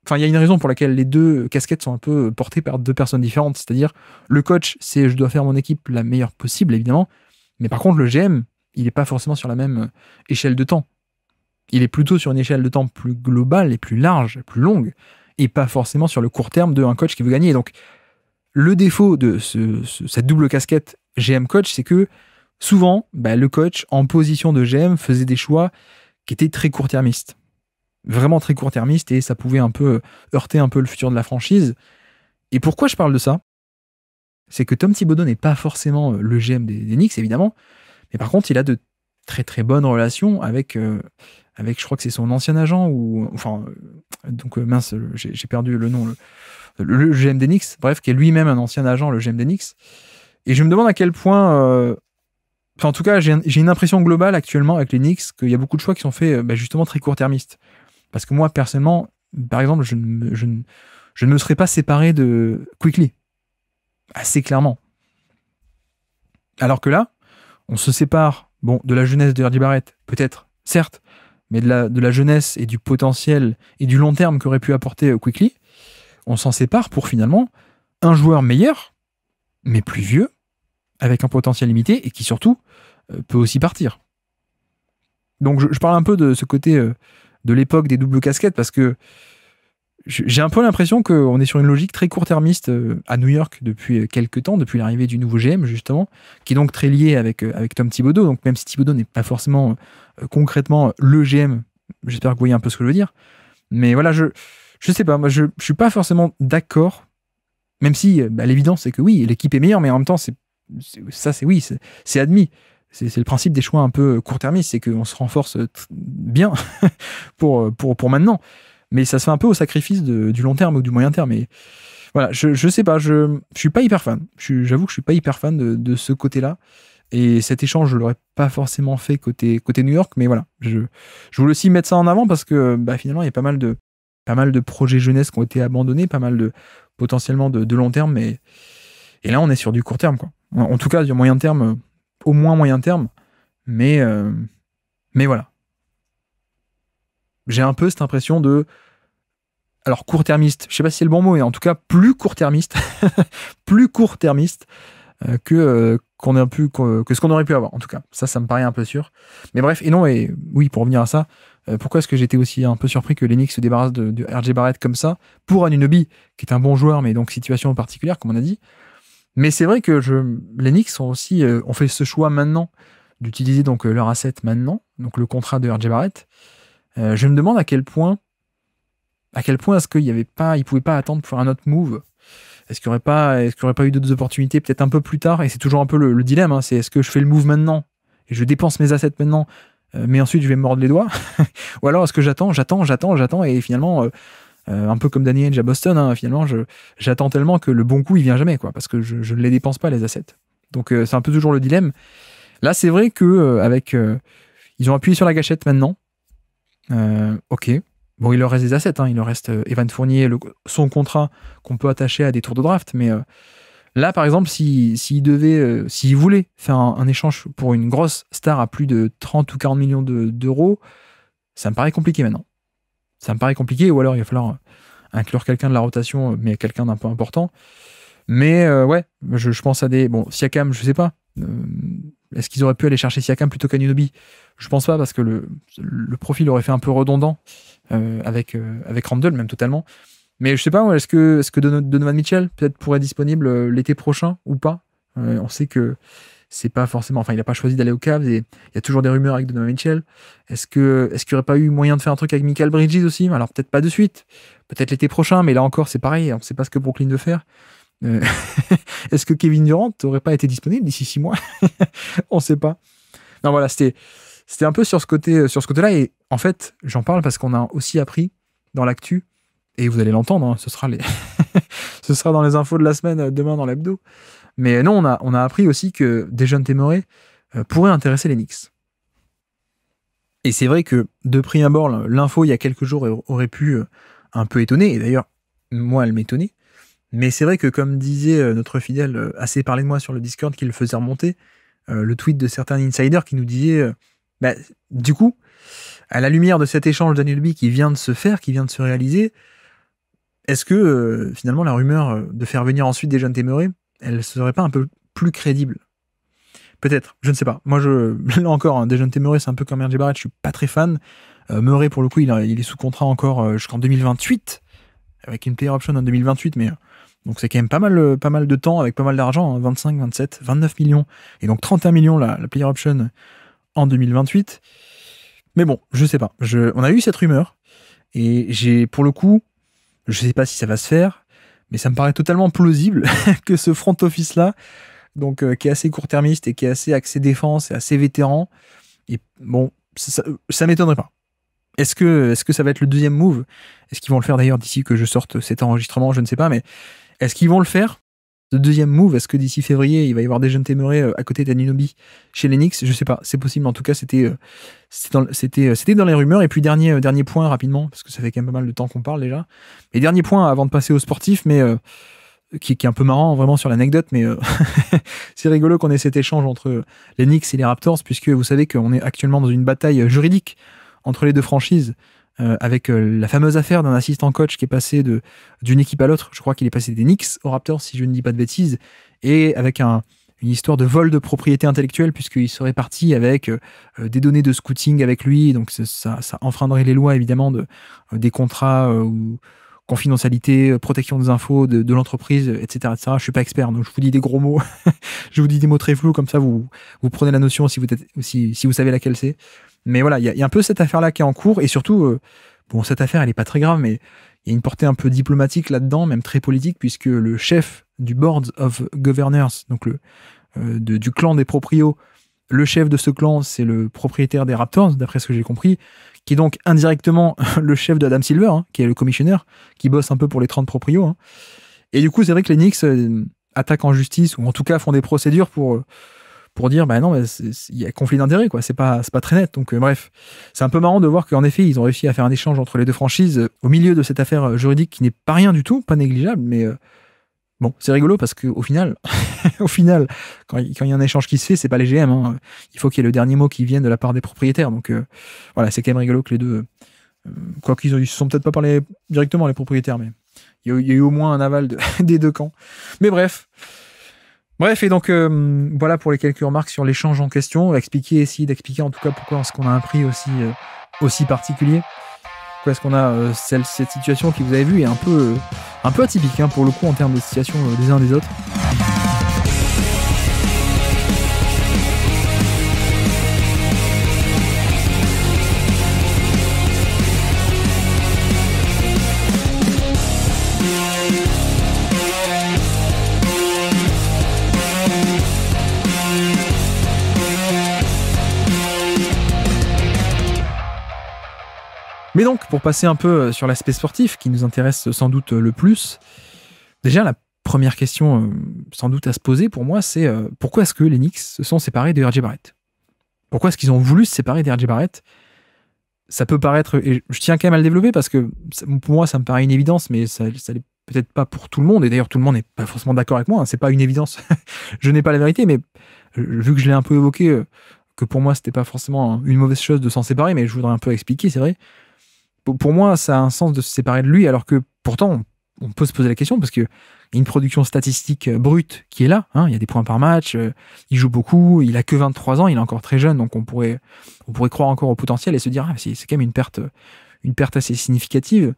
enfin, il y a une raison pour laquelle les deux casquettes sont un peu portées par deux personnes différentes, c'est-à-dire le coach, c'est je dois faire mon équipe la meilleure possible, évidemment, mais par contre, le GM, il n'est pas forcément sur la même échelle de temps. Il est plutôt sur une échelle de temps plus globale et plus large, plus longue, et pas forcément sur le court terme d'un coach qui veut gagner. Donc, le défaut de cette double casquette GM-coach, c'est que souvent, le coach, en position de GM, faisait des choix qui étaient très court-termistes. Vraiment très court-termistes, et ça pouvait un peu heurter un peu le futur de la franchise. Et pourquoi je parle de ça ? C'est que Tom Thibodeau n'est pas forcément le GM des Knicks, évidemment, mais par contre, il a de très très bonnes relations avec je crois que c'est son ancien agent, mince, j'ai perdu le nom, le GM des Knicks, bref, qui est lui-même un ancien agent, le GM des Knicks. Et je me demande à quel point, en tout cas, j'ai une impression globale actuellement avec les Knicks qu'il y a beaucoup de choix qui sont faits justement très court-termistes. Parce que moi, personnellement, par exemple, je ne me serais pas séparé de Quickley. Assez clairement. Alors que là, on se sépare de la jeunesse de R.J. Barrett, peut-être, certes, mais de la jeunesse et du potentiel et du long terme qu'aurait pu apporter Quickley, on s'en sépare pour finalement un joueur meilleur, mais plus vieux, avec un potentiel limité, et qui surtout peut aussi partir. Donc je parle un peu de ce côté de l'époque des doubles casquettes, parce que j'ai un peu l'impression qu'on est sur une logique très court-termiste à New York depuis quelques temps, depuis l'arrivée du nouveau GM, justement, qui est donc très lié avec Tom Thibodeau. Donc même si Thibodeau n'est pas forcément concrètement le GM, j'espère que vous voyez un peu ce que je veux dire. Mais voilà, je sais pas, moi je suis pas forcément d'accord, même si l'évidence c'est que oui, l'équipe est meilleure, mais en même temps, c'est admis. C'est le principe des choix un peu court-termistes, c'est qu'on se renforce bien pour maintenant. Mais ça se fait un peu au sacrifice du long terme ou du moyen terme. Et voilà, je sais pas, je suis pas hyper fan. J'avoue que je suis pas hyper fan de ce côté-là. Et cet échange, je l'aurais pas forcément fait côté New York, mais voilà, je voulais aussi mettre ça en avant parce que finalement, il y a pas mal de projets jeunesse qui ont été abandonnés, pas mal de potentiellement de long terme, et là, on est sur du court terme, quoi. En tout cas, du moyen terme, au moins moyen terme, mais voilà. J'ai un peu cette impression alors court-termiste, je sais pas si c'est le bon mot, mais en tout cas plus court-termiste, que ce qu'on aurait pu avoir, en tout cas. Ça me paraît un peu sûr. Mais bref, et oui, pour revenir à ça, pourquoi est-ce que j'étais aussi un peu surpris que les Knicks se débarrassent de R.J. Barrett comme ça, pour Anunoby, qui est un bon joueur, mais donc situation particulière, comme on a dit. Mais c'est vrai que les Knicks ont fait ce choix maintenant, d'utiliser donc leur asset maintenant, donc le contrat de R.J. Barrett. Je me demande à quel point est-ce qu'ils pouvaient pas attendre pour un autre move. Est-ce qu'il n'y aurait pas eu d'autres opportunités peut-être un peu plus tard? Et c'est toujours un peu le dilemme, hein, c'est est-ce que je fais le move maintenant et je dépense mes assets maintenant, mais ensuite je vais me mordre les doigts, ou alors est-ce que j'attends et finalement un peu comme Danny Ainge à Boston, hein, finalement j'attends tellement que le bon coup il vient jamais, quoi, parce que je ne les dépense pas, les assets. Donc c'est un peu toujours le dilemme. Là c'est vrai que ils ont appuyé sur la gâchette maintenant. Ok. Bon, il leur reste des assets, hein. Il leur reste Evan Fournier, son contrat qu'on peut attacher à des tours de draft. Mais là, par exemple, s'il voulait faire un échange pour une grosse star à plus de 30 ou 40 millions d'euros, ça me paraît compliqué maintenant. Ça me paraît compliqué, ou alors il va falloir inclure quelqu'un de la rotation, mais quelqu'un d'un peu important. Mais ouais, je pense à Siakam, je sais pas. Est-ce qu'ils auraient pu aller chercher Siakam plutôt qu'Anunoby? Je pense pas, parce que le profil aurait fait un peu redondant avec Randle, même totalement. Mais je sais pas, est-ce que Donovan Mitchell peut-être pourrait être disponible l'été prochain ou pas. On sait que c'est pas forcément, enfin il a pas choisi d'aller aux Cavs et il y a toujours des rumeurs avec Donovan Mitchell. Est-ce qu'il y aurait pas eu moyen de faire un truc avec Mikal Bridges aussi? Alors peut-être pas de suite, peut-être l'été prochain, mais là encore c'est pareil, on sait pas ce que Brooklyn veut faire. Euh, Est-ce que Kevin Durant n'aurait pas été disponible d'ici 6 mois? On sait pas. Non voilà, c'était un peu sur ce côté-là, et en fait j'en parle parce qu'on a aussi appris dans l'actu, et vous allez l'entendre, hein, ce sera dans les infos de la semaine demain dans l'hebdo. Mais non, on a appris aussi que Dejounte Murray pourrait intéresser les Knicks. Et c'est vrai que de prime abord, l'info il y a quelques jours aurait pu un peu étonner, et d'ailleurs moi elle m'étonnait. Mais c'est vrai que comme disait notre fidèle assez parlé de moi sur le Discord qui le faisait remonter, le tweet de certains insiders qui nous disaient bah, du coup, à la lumière de cet échange d'Anunoby qui vient de se faire, qui vient de se réaliser, est-ce que finalement la rumeur de faire venir ensuite Dejounte Murray, elle serait pas un peu plus crédible? Peut-être, je ne sais pas. Moi, là encore, hein, Dejounte Murray, c'est un peu comme RJ Barrett, je suis pas très fan. Murray, pour le coup, il est sous contrat encore jusqu'en 2028, avec une player option en 2028, mais donc c'est quand même pas mal de temps, avec pas mal d'argent, hein, 25, 27, 29 millions, et donc 31 millions la player option en 2028. Mais bon, je sais pas. On a eu cette rumeur, et pour le coup, je sais pas si ça va se faire, mais ça me paraît totalement plausible que ce front office-là, donc qui est assez court-termiste et qui est assez axé défense et assez vétéran, et bon, ça m'étonnerait pas. Est-ce que ça va être le deuxième move? Est-ce qu'ils vont le faire d'ailleurs d'ici que je sorte cet enregistrement? Je ne sais pas, mais est-ce qu'ils vont le faire? Le deuxième move, est-ce que d'ici février, il va y avoir Dejounte Murray à côté d'Anunoby chez les Knicks? Je sais pas, c'est possible. En tout cas, c'était dans les rumeurs. Et puis dernier point rapidement, parce que ça fait quand même pas mal de temps qu'on parle déjà. Et dernier point avant de passer au sportif, mais qui est un peu marrant vraiment sur l'anecdote, mais c'est rigolo qu'on ait cet échange entre les Knicks et les Raptors, puisque vous savez qu'on est actuellement dans une bataille juridique entre les deux franchises, avec la fameuse affaire d'un assistant coach qui est passé d'une équipe à l'autre. Je crois qu'il est passé des Knicks aux Raptors, si je ne dis pas de bêtises, et avec une histoire de vol de propriété intellectuelle, puisqu'il serait parti avec des données de scouting avec lui, donc ça enfreindrait les lois évidemment des contrats ou confidentialité, protection des infos de l'entreprise, etc., etc. Je suis pas expert, donc je vous dis des gros mots, je vous dis des mots très flous, comme ça vous prenez la notion si vous savez laquelle c'est. Mais voilà, il y a un peu cette affaire-là qui est en cours, et surtout, bon, cette affaire, elle est pas très grave, mais il y a une portée un peu diplomatique là-dedans, même très politique, puisque le chef du Board of Governors, donc du clan des proprios, le chef de ce clan, c'est le propriétaire des Raptors, d'après ce que j'ai compris, qui est donc indirectement le chef de Adam Silver, hein, qui est le commissionnaire, qui bosse un peu pour les 30 proprios. Hein. Et du coup, c'est vrai que les Knicks attaquent en justice, ou en tout cas font des procédures pour dire bah non, il y a conflit d'intérêts, quoi, c'est pas très net. Donc bref, c'est un peu marrant de voir qu'en effet ils ont réussi à faire un échange entre les deux franchises au milieu de cette affaire juridique qui n'est pas rien du tout, pas négligeable, mais bon, c'est rigolo parce que au final quand il y a un échange qui se fait, c'est pas les GM, hein. Il faut qu'il y ait le dernier mot qui vienne de la part des propriétaires, donc voilà, c'est quand même rigolo que les deux quoi qu'ils se sont peut-être pas parlé directement les propriétaires, mais il y a eu au moins un aval des deux camps. Mais bref, et donc voilà pour les quelques remarques sur l'échange en question. Essayer d'expliquer en tout cas pourquoi est-ce qu'on a un prix aussi particulier. Pourquoi est-ce qu'on a cette situation qui, vous avez vu, est un peu atypique, hein, pour le coup en termes de situation des uns des autres. Mais donc, pour passer un peu sur l'aspect sportif, qui nous intéresse sans doute le plus, déjà la première question sans doute à se poser pour moi, c'est pourquoi est-ce que les Knicks se sont séparés de RJ Barrett? Pourquoi est-ce qu'ils ont voulu se séparer de RJ Barrett? Ça peut paraître, et je tiens quand même à le développer parce que pour moi ça me paraît une évidence, mais ça l'est peut-être pas pour tout le monde, et d'ailleurs tout le monde n'est pas forcément d'accord avec moi, hein, c'est pas une évidence, je n'ai pas la vérité, mais vu que je l'ai un peu évoqué, que pour moi c'était pas forcément une mauvaise chose de s'en séparer, mais je voudrais un peu expliquer, c'est vrai. Pour moi, ça a un sens de se séparer de lui, alors que pourtant, on peut se poser la question, parce qu'il y a une production statistique brute qui est là, hein, il y a des points par match, il joue beaucoup, il a que 23 ans, il est encore très jeune, donc on pourrait croire encore au potentiel et se dire, c'est quand même une perte assez significative.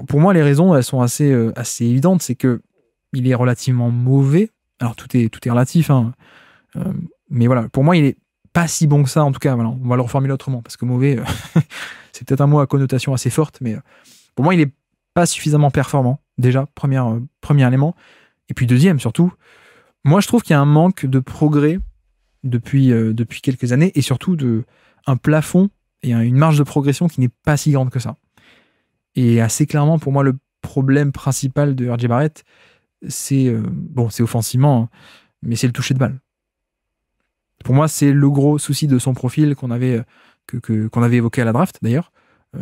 pour moi, les raisons, elles sont assez évidentes. C'est que il est relativement mauvais. Alors, tout est relatif, hein. Mais voilà, pour moi, il est pas si bon que ça. En tout cas, voilà, on va le reformuler autrement. Parce que mauvais, c'est peut-être un mot à connotation assez forte. Mais pour moi, il est pas suffisamment performant. Déjà, premier élément. Et puis, deuxième, surtout, moi, je trouve qu'il y a un manque de progrès depuis quelques années. Et surtout, un plafond et une marge de progression qui n'est pas si grande que ça. Et assez clairement, pour moi, le problème principal de RJ Barrett, c'est c'est offensivement, hein, mais c'est le toucher de balle. Pour moi, c'est le gros souci de son profil qu'on avait évoqué à la draft, d'ailleurs,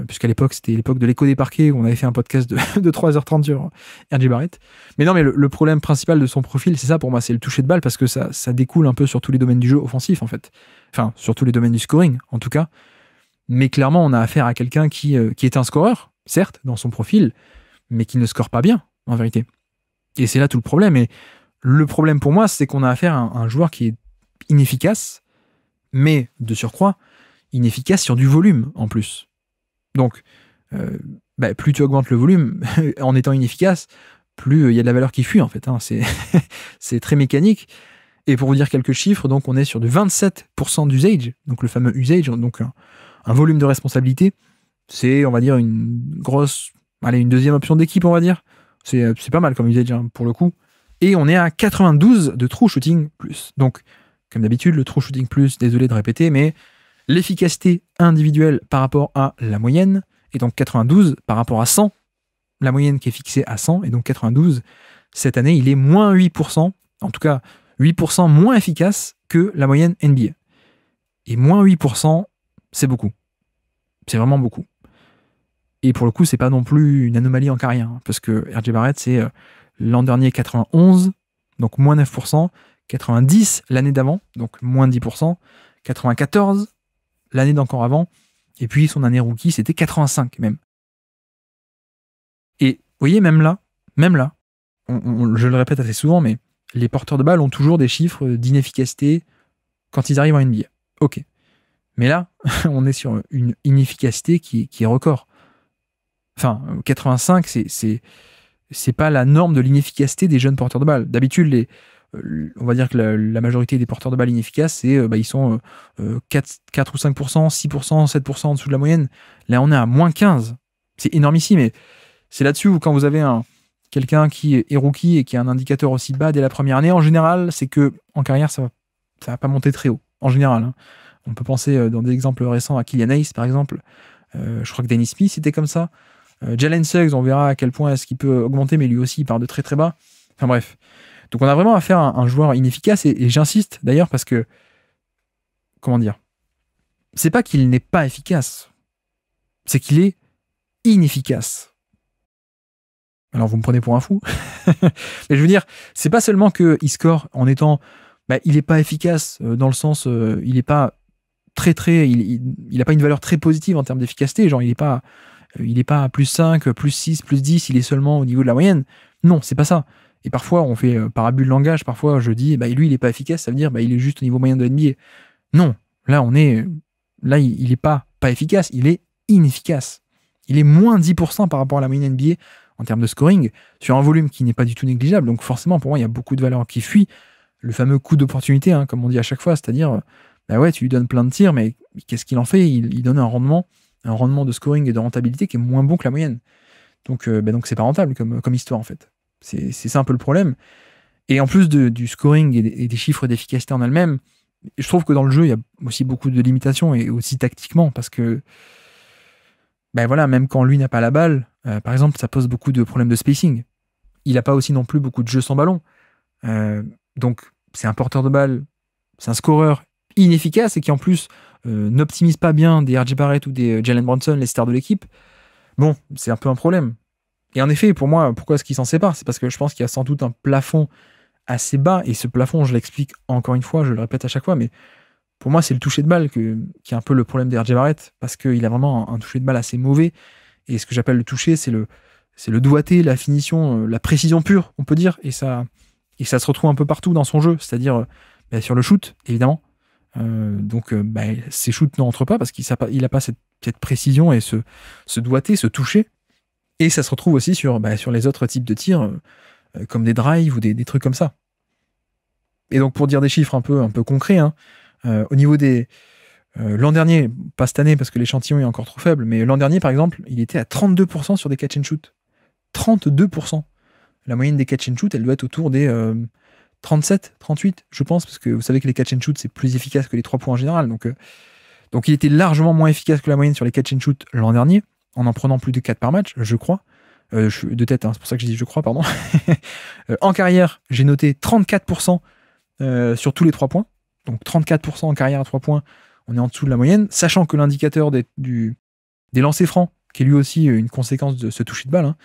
puisqu'à l'époque, c'était l'époque de l'écho des parquets, où on avait fait un podcast de 3h30 sur RJ Barrett. Mais non, mais le problème principal de son profil, c'est ça pour moi, c'est le toucher de balle, parce que ça découle un peu sur tous les domaines du jeu offensif, en fait. Enfin, sur tous les domaines du scoring, en tout cas. Mais clairement, on a affaire à quelqu'un qui est un scoreur, certes, dans son profil, mais qui ne score pas bien, en vérité. Et c'est là tout le problème. Et le problème pour moi, c'est qu'on a affaire à un joueur qui est inefficace, mais de surcroît, inefficace sur du volume, en plus. Donc, plus tu augmentes le volume, en étant inefficace, plus il y a de la valeur qui fuit, en fait. Hein. C'est très mécanique. Et pour vous dire quelques chiffres, donc on est sur du 27% d'usage, donc le fameux usage, donc un volume de responsabilité, c'est, on va dire, une deuxième option d'équipe, on va dire. C'est pas mal comme usage, hein, pour le coup. Et on est à 92 de true shooting plus. Donc, comme d'habitude, le true shooting plus, désolé de répéter, mais l'efficacité individuelle par rapport à la moyenne, et donc 92 par rapport à 100, la moyenne qui est fixée à 100, et donc 92, cette année, il est moins 8%, en tout cas 8% moins efficace que la moyenne NBA. Et moins 8%, c'est beaucoup. C'est vraiment beaucoup. Et pour le coup, c'est pas non plus une anomalie en carrière, hein, parce que RJ Barrett, c'est l'an dernier 91, donc moins 9%, 90 l'année d'avant, donc moins 10%, 94 l'année d'encore avant, et puis son année rookie, c'était 85 même. Et vous voyez, même là, je le répète assez souvent, mais les porteurs de balles ont toujours des chiffres d'inefficacité quand ils arrivent en NBA. Ok. Mais là, on est sur une inefficacité qui est record. Enfin, 85, c'est pas la norme de l'inefficacité des jeunes porteurs de balles. D'habitude, on va dire que la majorité des porteurs de balles inefficaces, ils sont 4 ou 5%, 6%, 7% en dessous de la moyenne. Là, on est à moins 15. C'est énormissime, mais c'est là-dessus où quand vous avez quelqu'un qui est rookie et qui a un indicateur aussi bas dès la première année, en général, c'est que en carrière, ça va pas monter très haut. En général, hein. On peut penser dans des exemples récents à Killian Hayes, par exemple. Je crois que Dennis Smith était comme ça. Jalen Suggs, on verra à quel point est-ce qu'il peut augmenter, mais lui aussi, il part de très très bas. Enfin bref. Donc on a vraiment affaire à un joueur inefficace, et j'insiste d'ailleurs parce que, comment dire, c'est pas qu'il n'est pas efficace, c'est qu'il est inefficace. Alors vous me prenez pour un fou, mais je veux dire, c'est pas seulement qu'il score en étant, il est pas efficace dans le sens, il est pas il a pas une valeur très positive en termes d'efficacité, genre il est pas à plus 5, plus 6, plus 10, il est seulement au niveau de la moyenne. Non, c'est pas ça. Et parfois, on fait par abus de langage, parfois je dis, lui, il est pas efficace, ça veut dire, il est juste au niveau moyen de NBA. Non, là, il est pas efficace, il est inefficace. Il est moins 10% par rapport à la moyenne NBA en termes de scoring, sur un volume qui n'est pas du tout négligeable. Donc forcément, pour moi, il y a beaucoup de valeur qui fuit. Le fameux coup d'opportunité, hein, comme on dit à chaque fois, c'est-à-dire, tu lui donnes plein de tirs, mais qu'est-ce qu'il en fait? Il donne un rendement de scoring et de rentabilité qui est moins bon que la moyenne. Donc c'est pas rentable comme histoire, en fait. C'est ça un peu le problème. Et en plus du scoring et des chiffres d'efficacité en elles-mêmes, je trouve que dans le jeu, il y a aussi beaucoup de limitations, et aussi tactiquement, parce que même quand lui n'a pas la balle, par exemple, ça pose beaucoup de problèmes de spacing. Il n'a pas aussi non plus beaucoup de jeux sans ballon. Donc c'est un porteur de balle, c'est un scoreur inefficace, et qui en plus n'optimise pas bien des RJ Barrett ou des Jalen Brunson, les stars de l'équipe. Bon, c'est un peu un problème. Et en effet, pour moi, pourquoi est-ce qu'ils s'en séparent? C'est parce que je pense qu'il y a sans doute un plafond assez bas, et ce plafond, je l'explique encore une fois, je le répète à chaque fois, mais pour moi, c'est le toucher de balle qui est un peu le problème d'RJ Barrett, parce qu'il a vraiment un toucher de balle assez mauvais, et ce que j'appelle le toucher, c'est le doigté, la finition, la précision pure, on peut dire, et ça se retrouve un peu partout dans son jeu, c'est-à-dire sur le shoot, évidemment. Ses shoots ne rentrent pas parce qu'il n'a pas cette précision et ce doigté, ce toucher. Et ça se retrouve aussi sur les autres types de tirs, comme des drives ou des trucs comme ça. Et donc, pour dire des chiffres un peu concrets, hein, au niveau des... l'an dernier, pas cette année parce que l'échantillon est encore trop faible, mais l'an dernier, par exemple, il était à 32% sur des catch and shoot. 32%. La moyenne des catch and shoot, elle doit être autour des 37, 38, je pense, parce que vous savez que les catch and shoot, c'est plus efficace que les 3 points en général. Donc il était largement moins efficace que la moyenne sur les catch and shoot l'an dernier, en prenant plus de 4 par match, je crois. De tête, hein, c'est pour ça que je dis je crois, pardon. En carrière, j'ai noté 34% sur tous les 3 points. Donc 34% en carrière à 3 points, on est en dessous de la moyenne, sachant que l'indicateur des lancers francs, qui est lui aussi une conséquence de ce toucher de balle, hein,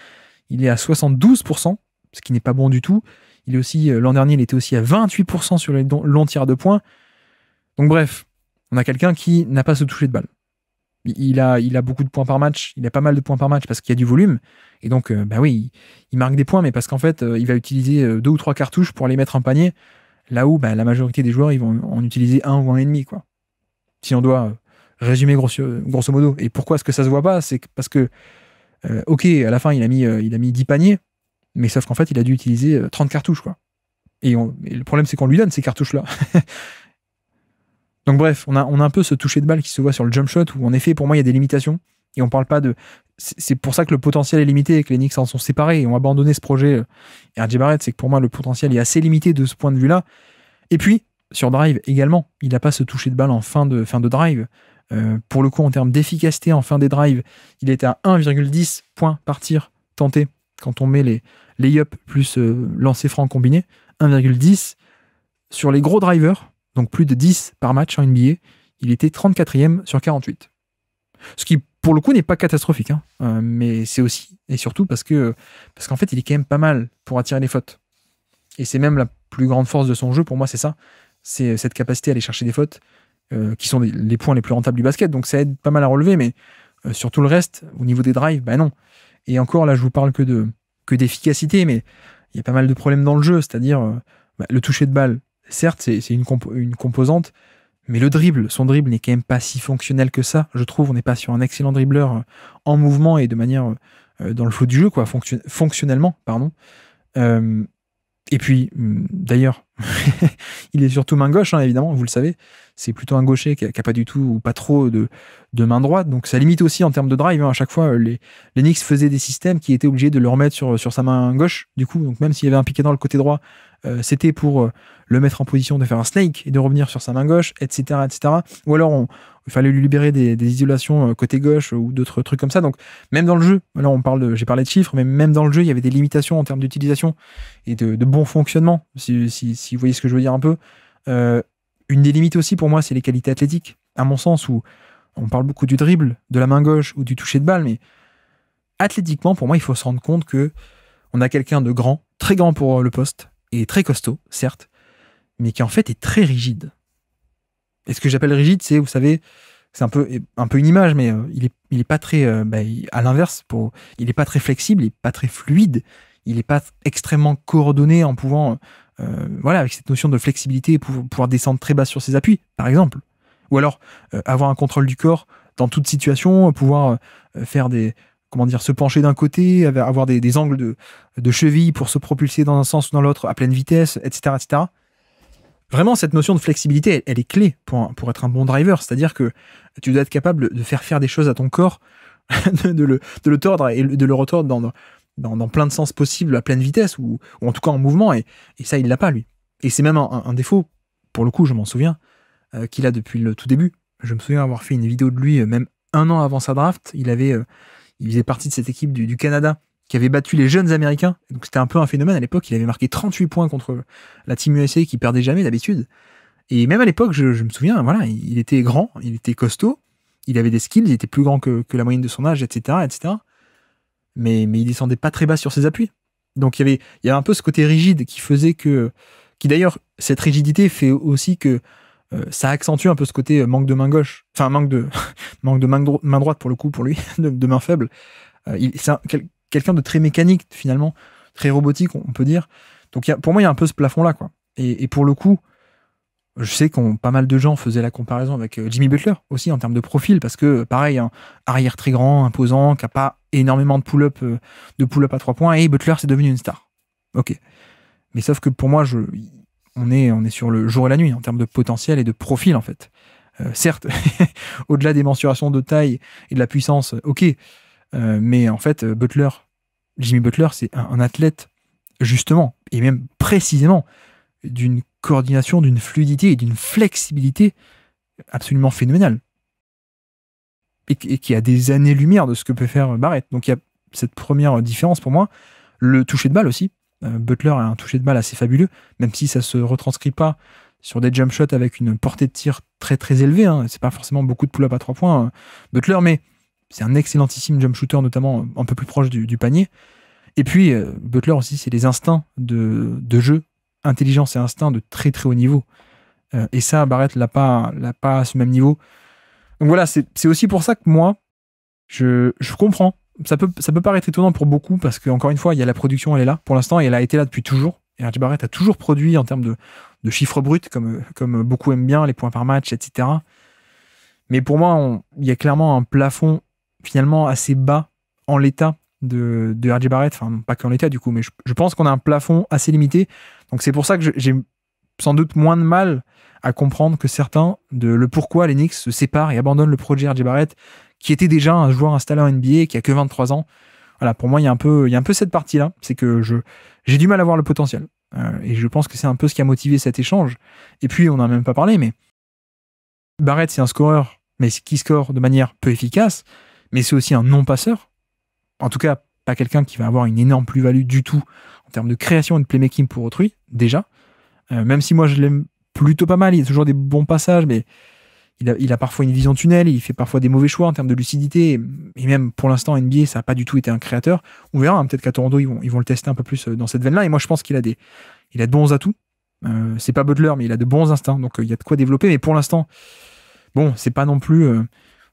il est à 72%, ce qui n'est pas bon du tout. Il est aussi, l'an dernier, il était aussi à 28% sur les longs tirs de points. Donc bref, on a quelqu'un qui n'a pas ce toucher de balle. Il a beaucoup de points par match, il a pas mal de points par match parce qu'il y a du volume. Et donc, oui, il marque des points, mais parce qu'en fait, il va utiliser 2 ou 3 cartouches pour les mettre en panier, là où la majorité des joueurs, ils vont en utiliser 1 ou 1,5, quoi. Si on doit résumer grosso modo. Et pourquoi est-ce que ça se voit pas? C'est parce que, ok, à la fin, il a mis 10 paniers, mais sauf qu'en fait, il a dû utiliser 30 cartouches, quoi. Et le problème, c'est qu'on lui donne ces cartouches-là. Donc bref, on a un peu ce toucher de balle qui se voit sur le jump shot, où en effet, pour moi, il y a des limitations. Et on parle pas de... C'est pour ça que le potentiel est limité et que les Knicks en sont séparés et ont abandonné ce projet. Et RJ Barrett, c'est que pour moi, le potentiel est assez limité de ce point de vue-là. Et puis, sur drive également, il n'a pas ce toucher de balle en fin de drive. Pour le coup, en termes d'efficacité en fin des drives, il est à 1,10 points par tir tenté quand on met les lay-up plus lancer franc combiné. 1,10 sur les gros drivers, donc plus de 10 par match en NBA, il était 34e sur 48. Ce qui, pour le coup, n'est pas catastrophique, hein. Mais c'est aussi, et surtout parce qu'en fait, il est quand même pas mal pour attirer les fautes. Et c'est même la plus grande force de son jeu, pour moi, c'est ça. C'est cette capacité à aller chercher des fautes, qui sont les points les plus rentables du basket. Donc ça aide pas mal à relever, mais sur tout le reste, au niveau des drives, non. Et encore, là, je vous parle que d'efficacité, mais il y a pas mal de problèmes dans le jeu, c'est-à-dire le toucher de balle. Certes, c'est une composante, mais le dribble, son dribble n'est quand même pas si fonctionnel que ça, je trouve. On n'est pas sur un excellent dribbleur en mouvement et de manière dans le flow du jeu, quoi, fonctionnellement, pardon. Et puis, d'ailleurs, il est surtout main gauche, hein, évidemment, vous le savez. C'est plutôt un gaucher qui a pas du tout ou pas trop de main droite. Donc ça limite aussi en termes de drive, hein. À chaque fois, les Knicks faisaient des systèmes qui étaient obligés de le remettre sur sa main gauche. Du coup, donc même s'il y avait un piqué dans le côté droit, c'était pour le mettre en position de faire un snake et de revenir sur sa main gauche, etc. etc. Ou alors, il fallait lui libérer des isolations côté gauche ou d'autres trucs comme ça. Donc même dans le jeu, là j'ai parlé de chiffres, mais même dans le jeu, il y avait des limitations en termes d'utilisation et de bon fonctionnement, si vous voyez ce que je veux dire un peu. Une des limites aussi pour moi, c'est les qualités athlétiques, à mon sens, où on parle beaucoup du dribble, de la main gauche ou du toucher de balle, mais athlétiquement, pour moi, il faut se rendre compte que on a quelqu'un de grand, très grand pour le poste, et très costaud, certes, mais qui en fait est très rigide. Et ce que j'appelle rigide, c'est, vous savez, c'est un peu une image, mais il est pas très, à l'inverse, il est pas très flexible, il est pas très fluide, il est pas extrêmement coordonné en pouvant, avec cette notion de flexibilité, pouvoir descendre très bas sur ses appuis, par exemple. Ou alors avoir un contrôle du corps dans toute situation, pouvoir faire se pencher d'un côté, avoir des angles de cheville pour se propulser dans un sens ou dans l'autre à pleine vitesse, etc., etc. Vraiment, cette notion de flexibilité, elle est clé pour être un bon driver. C'est-à-dire que tu dois être capable de faire des choses à ton corps, de le tordre et de le retordre dans plein de sens possibles à pleine vitesse, ou en tout cas en mouvement, et ça, il l'a pas, lui. Et c'est même un défaut, pour le coup, je m'en souviens, qu'il a depuis le tout début. Je me souviens avoir fait une vidéo de lui, même 1 an avant sa draft. Il faisait partie de cette équipe du Canada qui avait battu les jeunes Américains. Donc c'était un peu un phénomène à l'époque. Il avait marqué 38 points contre la Team USA qui perdait jamais d'habitude. Et même à l'époque, je me souviens, il était grand, il était costaud, il avait des skills, il était plus grand que la moyenne de son âge, etc., etc. Mais il descendait pas très bas sur ses appuis. Donc il y avait un peu ce côté rigide qui d'ailleurs, cette rigidité fait aussi que ça accentue un peu ce côté manque de main gauche, enfin manque de main droite pour le coup, pour lui, de main faible. C'est quelqu'un de très mécanique finalement, très robotique, on peut dire. Donc pour moi, il y a un peu ce plafond là, quoi. Et pour le coup, Je sais qu'on pas mal de gens faisaient la comparaison avec Jimmy Butler aussi en termes de profil, parce que pareil, un arrière très grand, imposant, qui n'a pas énormément de pull-up à 3 points, et Butler c'est devenu une star. Ok. Mais sauf que pour moi, on est sur le jour et la nuit en termes de potentiel et de profil en fait. Certes, au-delà des mensurations de taille et de la puissance, ok. Mais en fait, Jimmy Butler, c'est un athlète justement, et même précisément, d'une coordination, d'une fluidité et d'une flexibilité absolument phénoménale. Et qui a des années-lumière de ce que peut faire Barrett. Donc il y a cette première différence pour moi. Le toucher de balle aussi. Butler a un toucher de balle assez fabuleux, même si ça se retranscrit pas sur des jump shots avec une portée de tir très très élevée. C'est pas forcément beaucoup de pull-up à 3 points, Butler, mais c'est un excellentissime jump shooter, notamment un peu plus proche du panier. Et puis, Butler aussi, c'est des instincts de jeu, intelligence et instinct de très très haut niveau. Et ça, Barrett l'a pas à ce même niveau. Donc voilà, c'est aussi pour ça que moi, je comprends. Ça peut paraître étonnant pour beaucoup, parce qu'encore une fois, il y a la production, elle est là pour l'instant, et elle a été là depuis toujours. Et RJ Barrett a toujours produit en termes de chiffres bruts, comme beaucoup aiment bien, les points par match, etc. Mais pour moi, il y a clairement un plafond finalement assez bas en l'état de RJ Barrett, enfin pas qu'en l'état du coup, mais je pense qu'on a un plafond assez limité. Donc c'est pour ça que j'ai sans doute moins de mal à comprendre que certains le pourquoi les Knicks se séparent et abandonnent le projet RJ Barrett, qui était déjà un joueur installé en NBA, qui a que 23 ans. Voilà, pour moi, il y a un peu cette partie-là, c'est que j'ai du mal à voir le potentiel. Et je pense que c'est un peu ce qui a motivé cet échange. Et puis, on n'en a même pas parlé, mais Barrett, c'est un scoreur, mais qui score de manière peu efficace, mais c'est aussi un non-passeur. En tout cas, pas quelqu'un qui va avoir une énorme plus-value du tout en termes de création et de playmaking pour autrui, déjà. Même si moi, je l'aime plutôt pas mal, il y a toujours des bons passages, mais il a parfois une vision tunnel, il fait parfois des mauvais choix en termes de lucidité, et même pour l'instant, NBA, ça n'a pas du tout été un créateur. On verra, hein, peut-être qu'à Toronto, ils vont le tester un peu plus dans cette veine-là, et moi, je pense qu'il a de bons atouts. C'est pas Butler, mais il a de bons instincts, donc il y a de quoi développer, mais pour l'instant, bon, c'est pas non plus...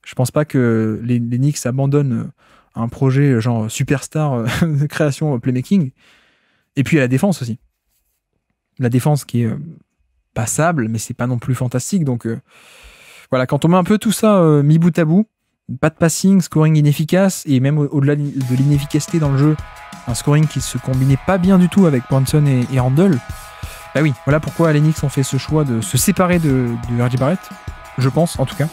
je pense pas que les Knicks abandonnent un projet genre superstar de création playmaking. Et puis, il y a la défense aussi. La défense qui est passable, mais c'est pas non plus fantastique, donc... Voilà, quand on met un peu tout ça mis bout à bout, pas de passing, scoring inefficace, et même au-delà de l'inefficacité dans le jeu, un scoring qui se combinait pas bien du tout avec Brunson et Randle, bah oui, voilà pourquoi les Knicks ont fait ce choix de se séparer de RJ Barrett, je pense en tout cas.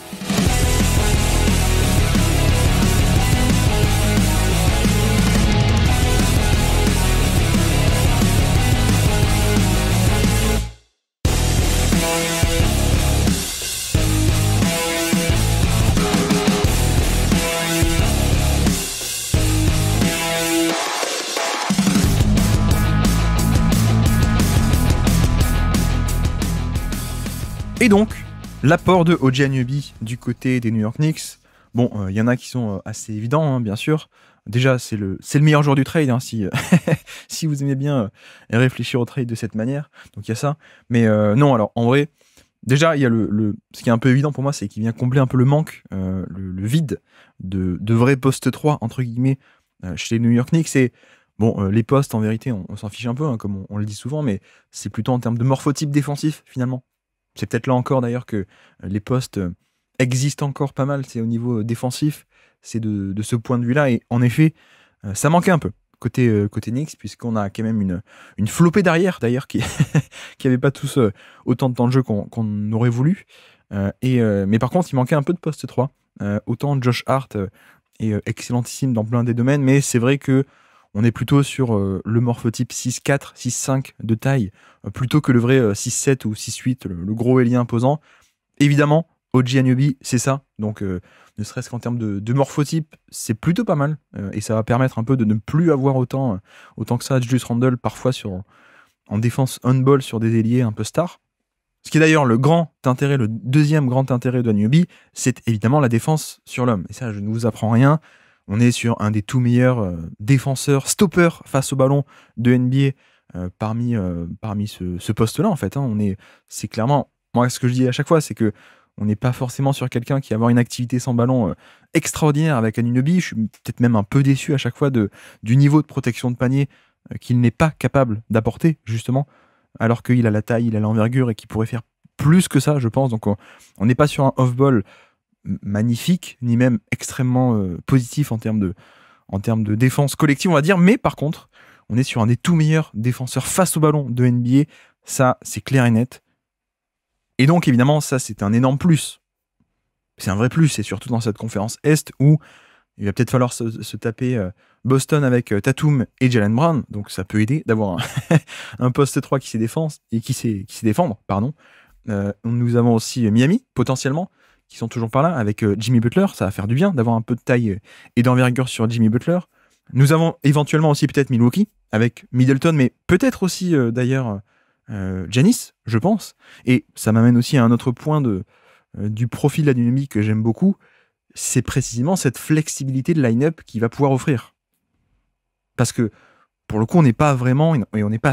Et donc, l'apport de OG Anunoby du côté des New York Knicks, bon, y en a qui sont assez évidents, hein, bien sûr. Déjà, c'est le meilleur joueur du trade, hein, si vous aimez bien réfléchir au trade de cette manière. Donc il y a ça. Mais non, alors en vrai, déjà, il y a ce qui est un peu évident pour moi, c'est qu'il vient combler un peu le manque, le vide de vrais postes 3, entre guillemets, chez les New York Knicks. Et bon, les postes, en vérité, on s'en fiche un peu, hein, comme on le dit souvent, mais c'est plutôt en termes de morphotype défensif, finalement. C'est peut-être là encore d'ailleurs que les postes existent encore pas mal, c'est au niveau défensif, c'est de ce point de vue-là, et en effet, ça manquait un peu côté Knicks, puisqu'on a quand même une flopée d'arrière d'ailleurs qui n'avaient pas tous autant de temps de jeu qu'on aurait voulu, mais par contre il manquait un peu de poste 3, autant Josh Hart est excellentissime dans plein des domaines, mais c'est vrai que on est plutôt sur le morphotype 6-4, 6-5 de taille, plutôt que le vrai 6-7 ou 6-8, le gros ailier imposant. Évidemment, OG Anunoby, c'est ça. Donc, ne serait-ce qu'en termes de morphotype, c'est plutôt pas mal. Et ça va permettre un peu de ne plus avoir autant que ça Julius Randle, parfois en défense on-ball sur des ailiers un peu stars. Ce qui est d'ailleurs le deuxième grand intérêt d'Anunoby, c'est évidemment la défense sur l'homme. Et ça, je ne vous apprends rien. On est sur un des tout meilleurs défenseurs, stoppers face au ballon de NBA parmi ce poste-là, en fait. Hein. C'est clairement, moi, ce que je dis à chaque fois, c'est que on n'est pas forcément sur quelqu'un qui va avoir une activité sans ballon extraordinaire avec Anunoby. Je suis peut-être même un peu déçu à chaque fois du niveau de protection de panier qu'il n'est pas capable d'apporter, justement, alors qu'il a la taille, il a l'envergure et qu'il pourrait faire plus que ça, je pense. Donc on n'est pas sur un off-ball magnifique, ni même extrêmement positif en termes de défense collective, on va dire. Mais par contre, on est sur un des tout meilleurs défenseurs face au ballon de NBA. Ça, c'est clair et net. Et donc, évidemment, ça, c'est un énorme plus. C'est un vrai plus, et surtout dans cette conférence Est où il va peut-être falloir se taper Boston avec Tatum et Jaylen Brown. Donc, ça peut aider d'avoir un poste 3 qui sait défendre. Nous avons aussi Miami, potentiellement, qui sont toujours par là, avec Jimmy Butler. Ça va faire du bien d'avoir un peu de taille et d'envergure sur Jimmy Butler. Nous avons éventuellement aussi peut-être Milwaukee, avec Middleton, mais peut-être aussi d'ailleurs Giannis, je pense. Et ça m'amène aussi à un autre point du profil de la dynamique que j'aime beaucoup. C'est précisément cette flexibilité de line-up qu'il va pouvoir offrir. Parce que, pour le coup, on n'est pas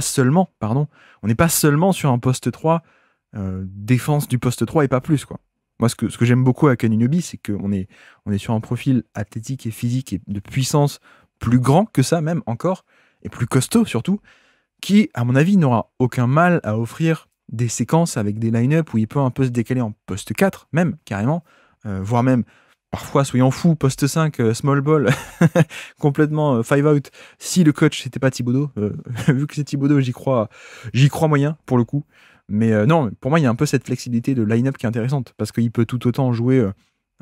seulement sur un poste 3, défense du poste 3 et pas plus, quoi. Moi, ce que j'aime beaucoup avec Anunoby, c'est qu'on est sur un profil athlétique et physique et de puissance plus grand que ça, même encore, et plus costaud surtout, qui, à mon avis, n'aura aucun mal à offrir des séquences avec des line-up où il peut un peu se décaler en poste 4, même, carrément, voire même, parfois, soyons fous, poste 5, small ball, complètement 5 out, si le coach c'était pas Thibodeau. Vu que c'est Thibodeau, j'y crois moyen, pour le coup. Mais non, pour moi, il y a un peu cette flexibilité de line-up qui est intéressante, parce qu'il peut tout autant jouer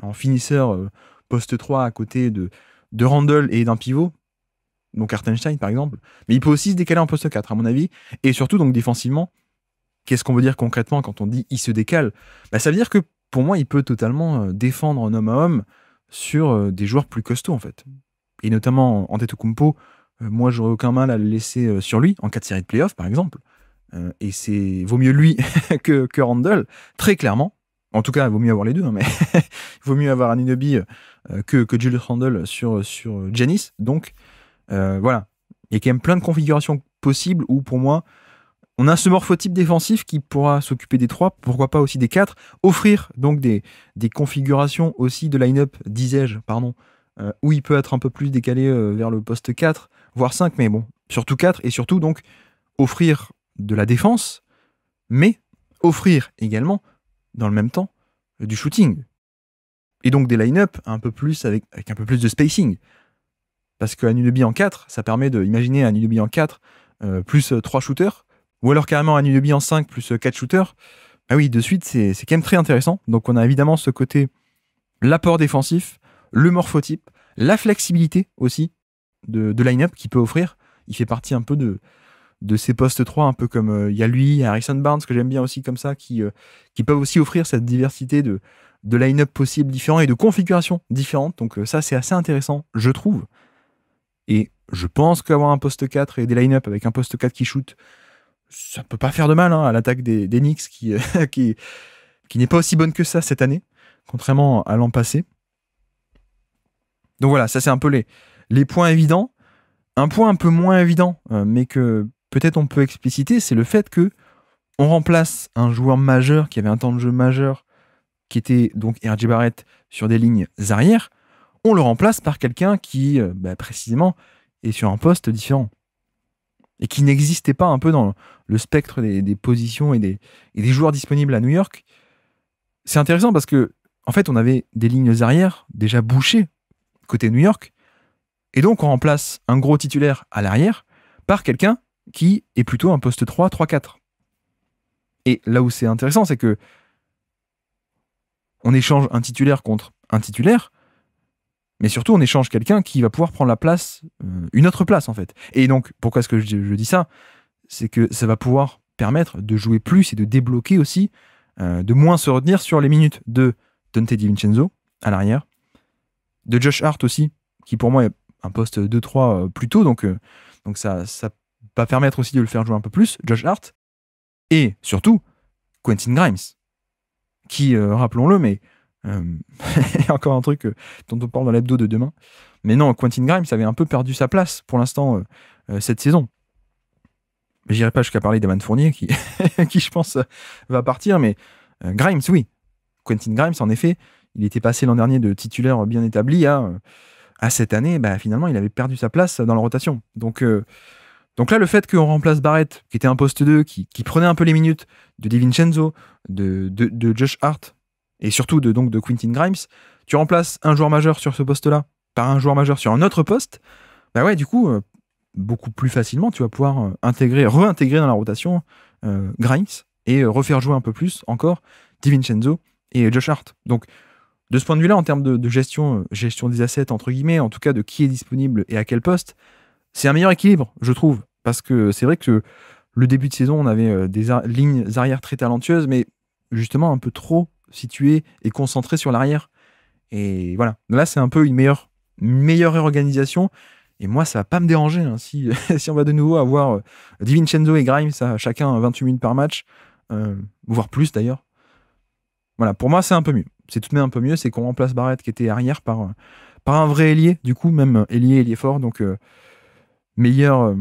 en finisseur poste 3 à côté de Randle et d'un pivot, donc Hartenstein par exemple, mais il peut aussi se décaler en poste 4 à mon avis, et surtout donc défensivement, qu'est-ce qu'on veut dire concrètement quand on dit il se décale? Ça veut dire que pour moi il peut totalement défendre en homme à homme sur des joueurs plus costauds en fait, et notamment Antetokounmpo. Moi j'aurais aucun mal à le laisser sur lui en cas de série de playoffs par exemple, et vaut mieux lui que Randle, très clairement. En tout cas, il vaut mieux avoir les deux, hein, mais il vaut mieux avoir Anunoby que Julius Randle sur Giannis. Donc, voilà. Il y a quand même plein de configurations possibles où, pour moi, on a ce morphotype défensif qui pourra s'occuper des 3, pourquoi pas aussi des 4, offrir donc des configurations aussi de line-up, disais-je, où il peut être un peu plus décalé vers le poste 4, voire 5, mais bon, surtout 4, et surtout donc offrir de la défense, mais offrir également, dans le même temps, du shooting. Et donc des line-up un peu plus avec un peu plus de spacing. Parce que Anunoby en 4, ça permet d'imaginer Anunoby en 4 plus 3 shooters, ou alors carrément Anunoby en 5 plus 4 shooters. Ah oui, de suite, c'est quand même très intéressant. Donc on a évidemment ce côté, l'apport défensif, le morphotype, la flexibilité aussi de line-up qu'il peut offrir. Il fait partie un peu de ces postes 3, un peu comme il y a lui, Harrison Barnes, que j'aime bien aussi comme ça, qui peuvent aussi offrir cette diversité de line-up possibles différents et de configurations différentes. Donc ça, c'est assez intéressant, je trouve. Et je pense qu'avoir un poste 4 et des line-up avec un poste 4 qui shoot, ça peut pas faire de mal à l'attaque des Knicks qui n'est pas aussi bonne que ça cette année, contrairement à l'an passé. Donc voilà, ça c'est un peu les points évidents. Un point un peu moins évident, mais que peut-être on peut expliciter, c'est le fait que on remplace un joueur majeur qui avait un temps de jeu majeur, qui était donc R.J. Barrett sur des lignes arrière, on le remplace par quelqu'un qui, précisément, est sur un poste différent. Et qui n'existait pas un peu dans le spectre des positions et des joueurs disponibles à New York. C'est intéressant parce que, en fait, on avait des lignes arrière déjà bouchées côté New York, et donc on remplace un gros titulaire à l'arrière par quelqu'un qui est plutôt un poste 3, 3-4. Et là où c'est intéressant, c'est que on échange un titulaire contre un titulaire, mais surtout on échange quelqu'un qui va pouvoir prendre la place, une autre place en fait. Et donc, pourquoi est-ce que je dis ça? C'est que ça va pouvoir permettre de jouer plus et de débloquer aussi, de moins se retenir sur les minutes de Donte DiVincenzo à l'arrière, de Josh Hart aussi, qui pour moi est un poste 2-3 plus tôt, donc ça va permettre aussi de le faire jouer un peu plus, Josh Hart, et surtout Quentin Grimes, qui, rappelons-le, mais il y a encore un truc dont on parle dans l'hebdo de demain, mais non, Quentin Grimes avait un peu perdu sa place pour l'instant cette saison. J'irai pas jusqu'à parler d'Evan Fournier, qui je pense va partir, mais Grimes, oui. Quentin Grimes, en effet, il était passé l'an dernier de titulaire bien établi à cette année, finalement, il avait perdu sa place dans la rotation. Donc Donc là, le fait qu'on remplace Barrett, qui était un poste 2, qui prenait un peu les minutes de DiVincenzo, de Josh Hart, et surtout de Quentin Grimes, tu remplaces un joueur majeur sur ce poste-là par un joueur majeur sur un autre poste, bah ouais, du coup, beaucoup plus facilement, tu vas pouvoir réintégrer dans la rotation Grimes et refaire jouer un peu plus encore DiVincenzo et Josh Hart. Donc, de ce point de vue-là, en termes de gestion des assets, entre guillemets, en tout cas de qui est disponible et à quel poste, c'est un meilleur équilibre, je trouve. Parce que c'est vrai que le début de saison, on avait des lignes arrière très talentueuses, mais justement un peu trop situées et concentrées sur l'arrière. Et voilà. Là, c'est un peu une meilleure réorganisation. Et moi, ça va pas me déranger hein, si on va de nouveau avoir DiVincenzo et Grimes à chacun 28 minutes par match, voire plus d'ailleurs. Voilà, pour moi, c'est un peu mieux. C'est tout de même un peu mieux, c'est qu'on remplace Barrett qui était arrière par un vrai ailier, du coup, même ailier fort. Donc, meilleure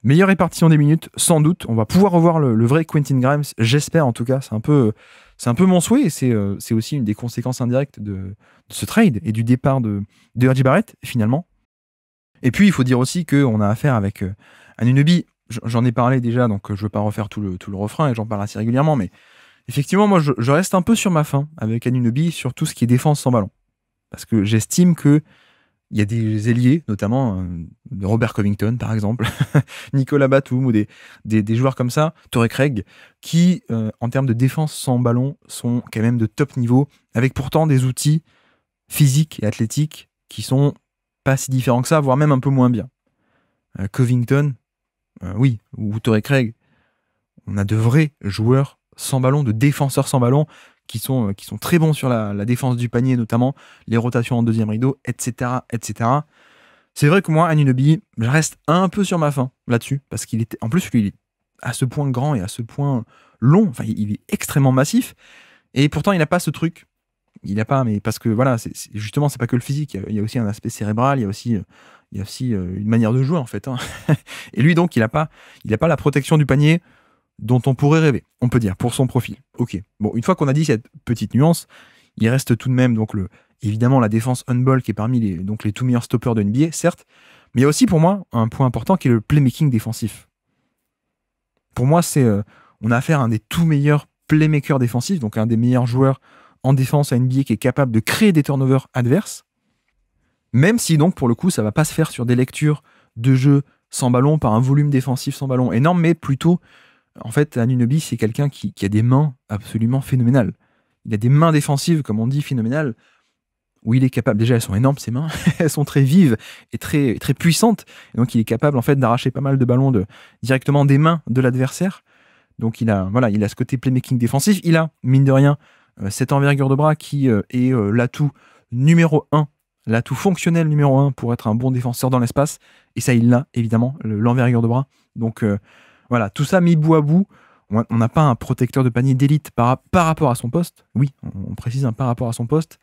répartition des minutes, sans doute. On va pouvoir revoir le vrai Quentin Grimes, j'espère en tout cas. C'est un peu mon souhait et c'est aussi une des conséquences indirectes de ce trade et du départ de RJ Barrett, finalement. Et puis, il faut dire aussi qu'on a affaire avec Anunoby. J'en ai parlé déjà, donc je ne veux pas refaire tout le refrain et j'en parle assez régulièrement, mais effectivement, moi, je reste un peu sur ma faim avec Anunoby sur tout ce qui est défense sans ballon. Parce que j'estime qu'il y a des ailiers, notamment Robert Covington, par exemple, Nicolas Batum, ou des joueurs comme ça, Torrey Craig, qui, en termes de défense sans ballon, sont quand même de top niveau, avec pourtant des outils physiques et athlétiques qui sont pas si différents que ça, voire même un peu moins bien. Covington, oui, ou Torrey Craig, on a de vrais joueurs sans ballon, de défenseurs sans ballon, qui sont très bons sur la défense du panier, notamment les rotations en deuxième rideau, etc. etc. C'est vrai que moi, Anunoby, je reste un peu sur ma faim là-dessus, parce qu'il était, en plus, lui, il est à ce point grand et à ce point long, enfin, il est extrêmement massif, et pourtant, il n'a pas ce truc. Il n'a pas, mais parce que voilà, justement, c'est pas que le physique, il y a aussi un aspect cérébral, il y a aussi une manière de jouer, en fait. Hein. Et lui, donc, il n'a pas la protection du panier dont on pourrait rêver, on peut dire, pour son profil. Ok. Bon, une fois qu'on a dit cette petite nuance, il reste tout de même donc évidemment la défense on-ball qui est parmi les tout meilleurs stoppers de NBA, certes, mais il y a aussi pour moi un point important qui est le playmaking défensif. Pour moi, on a affaire à un des tout meilleurs playmakers défensifs, donc un des meilleurs joueurs en défense à NBA qui est capable de créer des turnovers adverses, même si donc pour le coup ça va pas se faire sur des lectures de jeu sans ballon par un volume défensif sans ballon énorme, mais plutôt en fait, Anunoby, c'est quelqu'un qui a des mains absolument phénoménales. Il a des mains défensives, comme on dit, phénoménales, où il est capable, déjà elles sont énormes ses mains, elles sont très vives et très, très puissantes, et donc il est capable en fait d'arracher pas mal de ballons directement des mains de l'adversaire. Donc il a ce côté playmaking défensif, il a, mine de rien, cette envergure de bras qui est l'atout numéro 1, l'atout fonctionnel numéro 1 pour être un bon défenseur dans l'espace, et ça il l'a, évidemment, l'envergure de bras. Donc voilà, tout ça mis bout à bout, on n'a pas un protecteur de panier d'élite par rapport à son poste. Oui, on précise par rapport à son poste.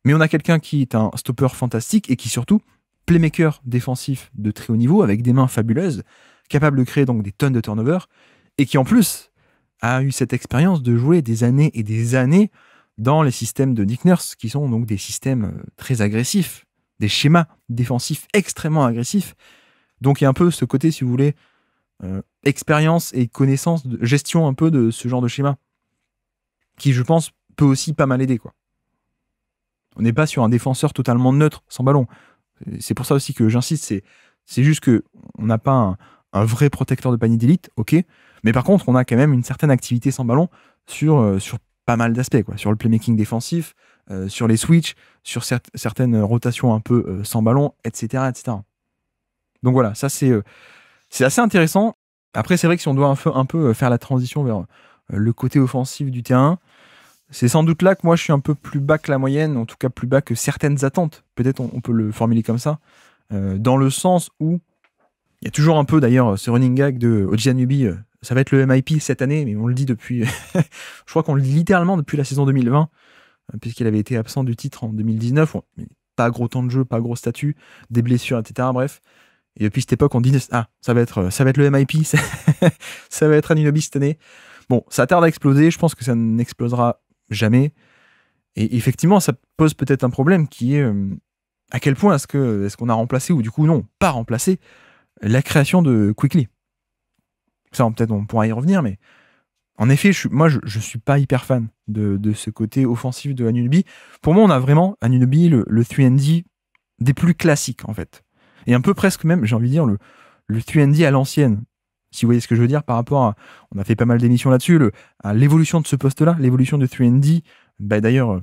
Mais on a quelqu'un qui est un stopper fantastique et qui surtout, playmaker défensif de très haut niveau, avec des mains fabuleuses, capable de créer donc des tonnes de turnovers, et qui en plus a eu cette expérience de jouer des années et des années dans les systèmes de Nick Nurse, qui sont donc des systèmes très agressifs, des schémas défensifs extrêmement agressifs. Donc il y a un peu ce côté, si vous voulez, expérience et connaissance, de gestion un peu de ce genre de schéma, qui je pense peut aussi pas mal aider, quoi. On n'est pas sur un défenseur totalement neutre, sans ballon. C'est pour ça aussi que j'insiste, c'est juste que on n'a pas un vrai protecteur de panier d'élite, ok, mais par contre on a quand même une certaine activité sans ballon sur pas mal d'aspects, quoi, sur le playmaking défensif, sur les switches, sur certaines rotations un peu sans ballon, etc., etc. Donc voilà, ça c'est assez intéressant. Après, c'est vrai que si on doit un peu faire la transition vers le côté offensif du terrain, c'est sans doute là que moi je suis un peu plus bas que la moyenne, en tout cas plus bas que certaines attentes. Peut-être on peut le formuler comme ça, dans le sens où il y a toujours un peu d'ailleurs ce running gag de OG Anunoby, ça va être le MIP cette année, mais on le dit depuis, je crois qu'on le dit littéralement depuis la saison 2020, puisqu'il avait été absent du titre en 2019, pas gros temps de jeu, pas gros statut, des blessures, etc. Bref. Et depuis cette époque, on dit ça va être le MIP, ça va être Anunoby cette année. Bon, ça tarde à exploser, je pense que ça n'explosera jamais. Et effectivement, ça pose peut-être un problème qui est à quel point est-ce qu'on a remplacé, ou du coup non, pas remplacé, la création de Quickley. Ça, peut-être on pourra y revenir, mais en effet, je suis pas hyper fan de ce côté offensif de Anunoby. Pour moi, on a vraiment Anunoby, le 3&D des plus classiques, en fait. Et un peu presque même, j'ai envie de dire, le 3&D à l'ancienne. Si vous voyez ce que je veux dire par rapport à... On a fait pas mal d'émissions là-dessus, à l'évolution de ce poste-là, l'évolution de 3&D, d'ailleurs,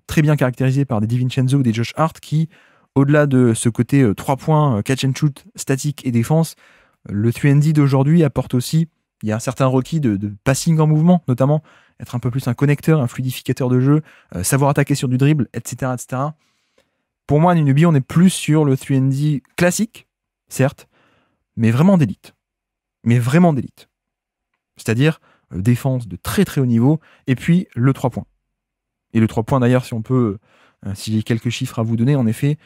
très bien caractérisé par des DiVincenzo ou des Josh Hart qui, au-delà de ce côté 3 points, catch and shoot, statique et défense, le 3&D d'aujourd'hui apporte aussi, il y a un certain requis de passing en mouvement, notamment être un peu plus un connecteur, un fluidificateur de jeu, savoir attaquer sur du dribble, etc. etc. Pour moi, Anunoby, on est plus sur le 3&D classique, certes, mais vraiment d'élite. C'est-à-dire défense de très très haut niveau, et puis le 3 points. Et le 3 points, d'ailleurs, si j'ai quelques chiffres à vous donner, en effet,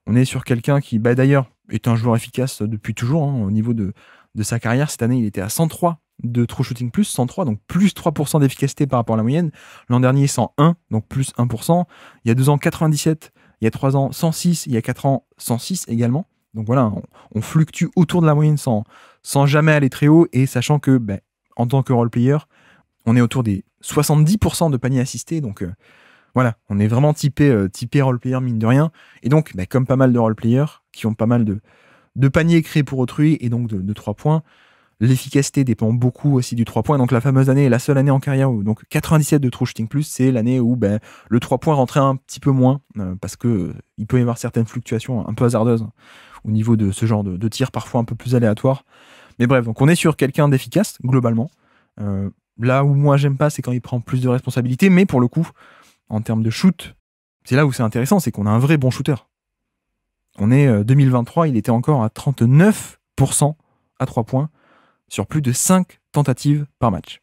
on est sur quelqu'un qui, d'ailleurs, est un joueur efficace depuis toujours, au niveau de sa carrière. Cette année, il était à 103 de true shooting plus, 103, donc plus 3% d'efficacité par rapport à la moyenne. L'an dernier, 101, donc plus 1%. Il y a 2 ans, 97. Il y a 3 ans, 106. Il y a 4 ans, 106 également. Donc voilà, on fluctue autour de la moyenne sans jamais aller très haut, et sachant que, en tant que role-player, on est autour des 70% de paniers assistés, donc voilà, on est vraiment typé role-player mine de rien, et donc, comme pas mal de role-players qui ont pas mal de paniers créés pour autrui, et donc de 3 points, l'efficacité dépend beaucoup aussi du 3 points, donc la fameuse année, la seule année en carrière où donc 97 de true shooting plus, c'est l'année où le 3 points rentrait un petit peu moins, parce que il peut y avoir certaines fluctuations un peu hasardeuses au niveau de ce genre de tir, parfois un peu plus aléatoire. Mais bref, donc on est sur quelqu'un d'efficace, globalement. Là où moi j'aime pas, c'est quand il prend plus de responsabilités, mais pour le coup, en termes de shoot, c'est là où c'est intéressant, c'est qu'on a un vrai bon shooter. On est 2023, il était encore à 39% à 3 points, sur plus de 5 tentatives par match.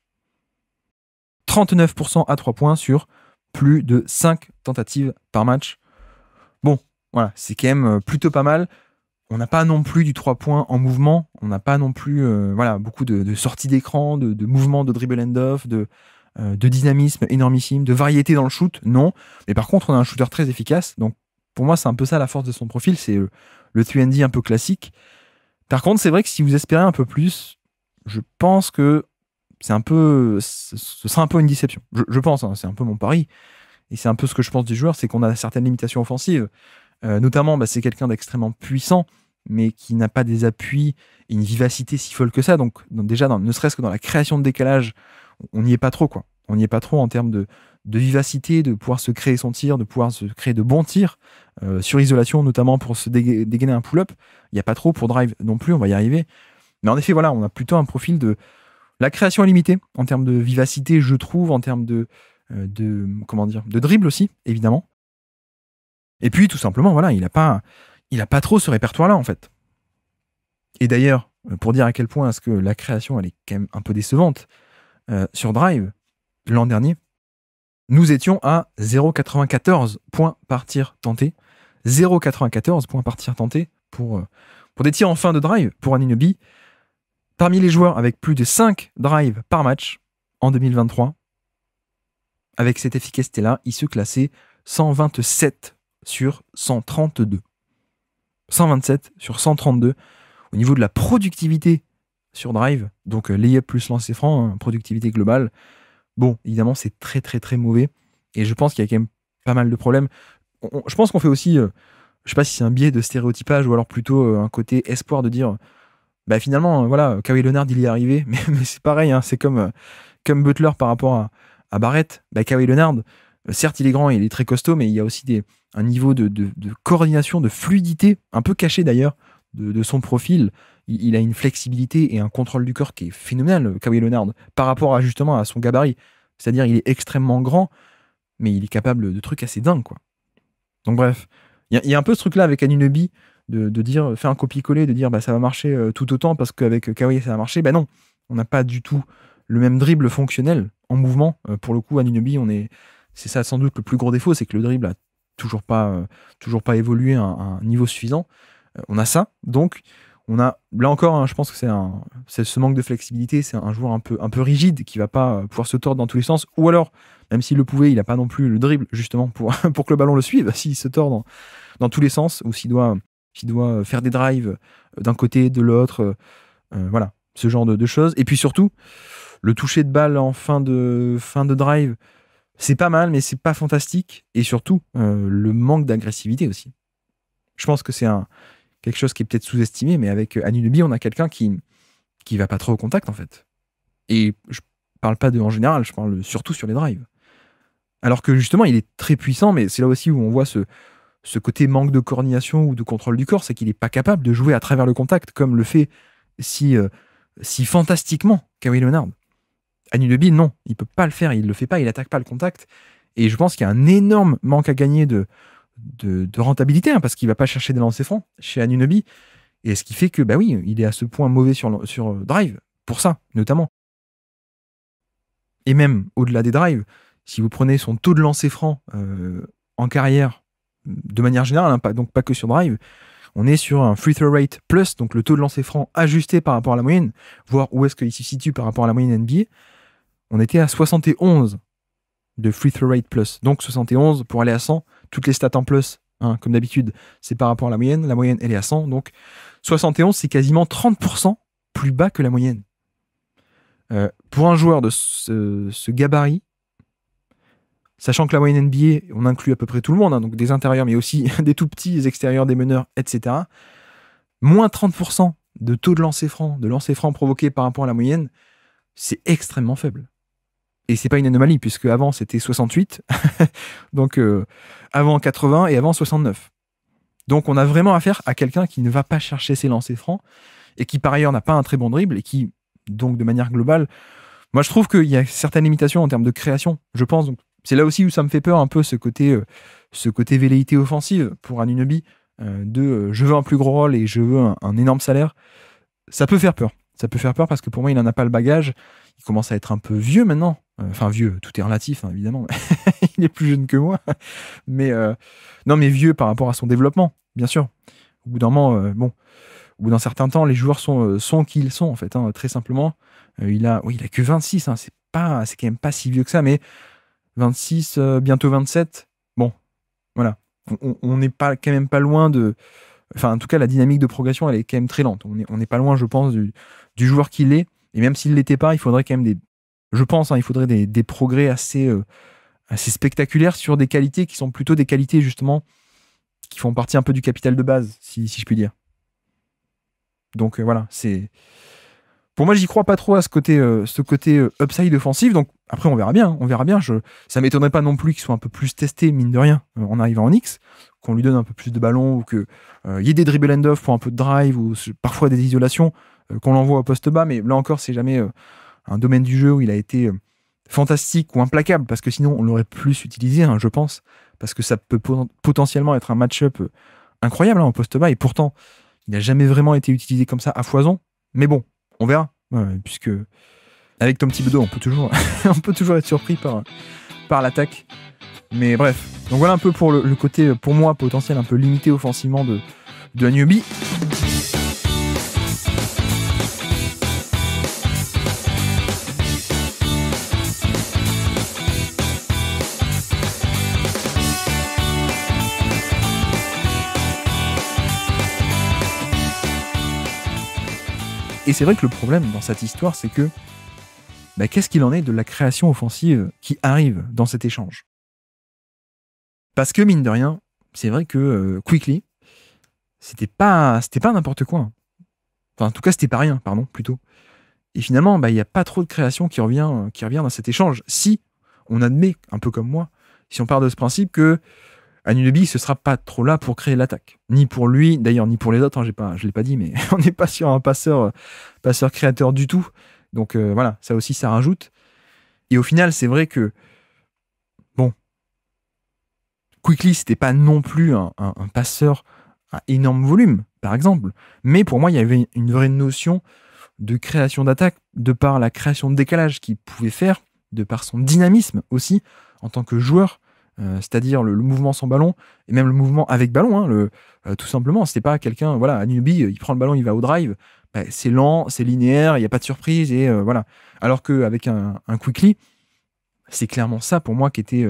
39% à 3 points sur plus de 5 tentatives par match. Bon, voilà, c'est quand même plutôt pas mal. On n'a pas non plus du 3 points en mouvement, on n'a pas non plus beaucoup de sorties d'écran, de mouvements de dribble end-off, de dynamisme énormissime, de variété dans le shoot, non. Mais par contre, on a un shooter très efficace, donc pour moi, c'est un peu ça la force de son profil, c'est le 3&D un peu classique. Par contre, c'est vrai que si vous espérez un peu plus, je pense que ce sera un peu une déception. Je pense, c'est un peu mon pari, et c'est un peu ce que je pense du joueur, c'est qu'on a certaines limitations offensives. Notamment, c'est quelqu'un d'extrêmement puissant, mais qui n'a pas des appuis et une vivacité si folle que ça. Donc déjà, ne serait-ce que dans la création de décalage, on n'y est pas trop, quoi. On n'y est pas trop en termes de vivacité, de pouvoir se créer son tir, de pouvoir se créer de bons tirs, sur isolation, notamment pour se dégainer un pull-up. Il n'y a pas trop pour drive non plus, on va y arriver. Mais en effet, voilà, on a plutôt un profil de... La création est limitée en termes de vivacité, je trouve, en termes de dribble aussi, évidemment. Et puis, tout simplement, voilà, il a pas trop ce répertoire-là, en fait. Et d'ailleurs, pour dire à quel point est-ce que la création, elle est quand même un peu décevante, sur Drive, l'an dernier, nous étions à 0,94 points par tir tenté. 0,94 points par tir tenté pour des tirs en fin de drive pour Anunoby. Parmi les joueurs avec plus de 5 drives par match en 2023, avec cette efficacité-là, il se classait 127 sur 132. 127 sur 132 au niveau de la productivité sur drive, donc layup plus lancer franc, productivité globale. Bon, évidemment, c'est très très très mauvais, et je pense qu'il y a quand même pas mal de problèmes. Je pense qu'on fait aussi, je sais pas si c'est un biais de stéréotypage ou alors plutôt un côté espoir de dire, finalement, voilà, Kawhi Leonard, il y est arrivé, mais c'est pareil, c'est comme Butler par rapport à Barrett. Kawhi Leonard, certes, il est grand et il est très costaud, mais il y a aussi un niveau de coordination, de fluidité, un peu caché d'ailleurs, de son profil. Il a une flexibilité et un contrôle du corps qui est phénoménal, Kawhi Leonard, par rapport justement à son gabarit. C'est-à-dire, il est extrêmement grand, mais il est capable de trucs assez dingues, quoi. Donc bref, il y a un peu ce truc-là avec Anunoby, de dire, faire un copier-coller, de dire ça va marcher tout autant parce qu'avec Kawhi ça va marcher. Non, on n'a pas du tout le même dribble fonctionnel en mouvement. Pour le coup, Anunoby, c'est ça sans doute le plus gros défaut, c'est que le dribble a toujours pas évolué à un niveau suffisant. On a ça, donc on a là encore, je pense que c'est ce manque de flexibilité, c'est un joueur un peu rigide qui va pas pouvoir se tordre dans tous les sens, ou alors même s'il le pouvait, il n'a pas non plus le dribble justement pour que le ballon le suive s'il se tord dans tous les sens, ou s'il doit qui doit faire des drives d'un côté, de l'autre, voilà, ce genre de choses. Et puis surtout, le toucher de balle en fin de drive, c'est pas mal, mais c'est pas fantastique. Et surtout, le manque d'agressivité aussi. Je pense que c'est quelque chose qui est peut-être sous-estimé, mais avec Anunoby, on a quelqu'un qui va pas trop au contact, en fait. Et je parle pas en général, je parle surtout sur les drives. Alors que justement, il est très puissant, mais c'est là aussi où on voit ce côté manque de coordination ou de contrôle du corps, c'est qu'il n'est pas capable de jouer à travers le contact, comme le fait si fantastiquement Kawhi Leonard. Anunoby, non, il peut pas le faire, il le fait pas, il attaque pas le contact. Et je pense qu'il y a un énorme manque à gagner de rentabilité, hein, parce qu'il va pas chercher des lancers francs chez Anunoby. Et ce qui fait que, bah oui, il est à ce point mauvais sur drive, pour ça, notamment. Et même au-delà des drives, si vous prenez son taux de lancer franc en carrière, de manière générale, hein, donc pas que sur drive, on est sur un free throw rate plus, donc le taux de lancer franc ajusté par rapport à la moyenne, voir où est-ce qu'il se situe par rapport à la moyenne NBA. On était à 71 de free throw rate plus. Donc 71 pour aller à 100, toutes les stats en plus, hein, comme d'habitude, c'est par rapport à la moyenne. La moyenne, elle est à 100. Donc 71, c'est quasiment 30% plus bas que la moyenne. Pour un joueur de ce gabarit, sachant que la moyenne NBA, on inclut à peu près tout le monde, hein, donc des intérieurs, mais aussi des tout petits, des extérieurs, des meneurs, etc. Moins 30% de taux de lancer franc provoqué par rapport à la moyenne, c'est extrêmement faible. Et c'est pas une anomalie, puisque avant c'était 68, donc avant 80 et avant 69. Donc on a vraiment affaire à quelqu'un qui ne va pas chercher ses lancers francs, et qui par ailleurs n'a pas un très bon dribble, et qui, donc de manière globale, moi je trouve qu'il y a certaines limitations en termes de création, je pense. Donc, c'est là aussi où ça me fait peur un peu, ce côté velléité offensive pour Anunoby, je veux un plus gros rôle et je veux un énorme salaire. Ça peut faire peur. Ça peut faire peur parce que pour moi, il n'en a pas le bagage. Il commence à être un peu vieux maintenant. Enfin, vieux, tout est relatif, hein, évidemment. Il est plus jeune que moi. Mais non, mais vieux par rapport à son développement, bien sûr. Au bout d'un moment, au bout d'un certain temps, les joueurs sont qui ils sont, en fait, hein, très simplement. Il a que 26, hein, c'est quand même pas si vieux que ça, mais 26, bientôt 27. Bon, voilà. On n'est quand même pas loin de... Enfin, en tout cas, la dynamique de progression, elle est quand même très lente. On n'est pas loin, je pense, du joueur qu'il est. Et même s'il ne l'était pas, il faudrait quand même je pense, hein, il faudrait des progrès assez spectaculaires sur des qualités qui sont plutôt des qualités, justement, qui font partie un peu du capital de base, si je puis dire. Donc voilà, c'est... Pour moi, j'y crois pas trop à ce côté upside offensif. Donc après, on verra bien. Ça m'étonnerait pas non plus qu'il soit un peu plus testé, mine de rien, en arrivant en X, qu'on lui donne un peu plus de ballon, ou qu'il y ait des dribble and off pour un peu de drive, ou parfois des isolations, qu'on l'envoie au poste bas. Mais là encore, c'est jamais un domaine du jeu où il a été fantastique ou implacable, parce que sinon, on l'aurait plus utilisé, hein, je pense, parce que ça peut potentiellement être un match-up incroyable, hein, au poste bas. Et pourtant, il n'a jamais vraiment été utilisé comme ça à foison. Mais bon, on verra, puisque avec Tom Thibodeau, on peut toujours être surpris par l'attaque. Mais bref, donc voilà un peu pour le côté, pour moi, potentiel un peu limité offensivement de Anunoby. Et c'est vrai que le problème dans cette histoire, c'est que qu'est-ce qu'il en est de la création offensive qui arrive dans cet échange? Parce que, mine de rien, c'est vrai que Quickley, c'était pas n'importe quoi. Enfin, en tout cas, c'était pas rien, pardon, plutôt. Et finalement, il n'y a pas trop de création qui revient dans cet échange. Si on admet, un peu comme moi, si on part de ce principe que Anunoby, ce sera pas trop là pour créer l'attaque. Ni pour lui, d'ailleurs, ni pour les autres, hein, je l'ai pas dit, mais on n'est pas sur un passeur créateur du tout. Donc voilà, ça aussi, ça rajoute. Et au final, c'est vrai que, bon, Quickley, c'était pas non plus un passeur à énorme volume, par exemple. Mais pour moi, il y avait une vraie notion de création d'attaque, de par la création de décalage qu'il pouvait faire, de par son dynamisme aussi, en tant que joueur. C'est-à-dire le mouvement sans ballon, et même le mouvement avec ballon, hein, tout simplement. C'était pas quelqu'un, voilà, Anunoby, il prend le ballon, il va au drive, c'est lent, c'est linéaire, il n'y a pas de surprise, et voilà. Alors qu'avec un Quickley, c'est clairement ça pour moi qui était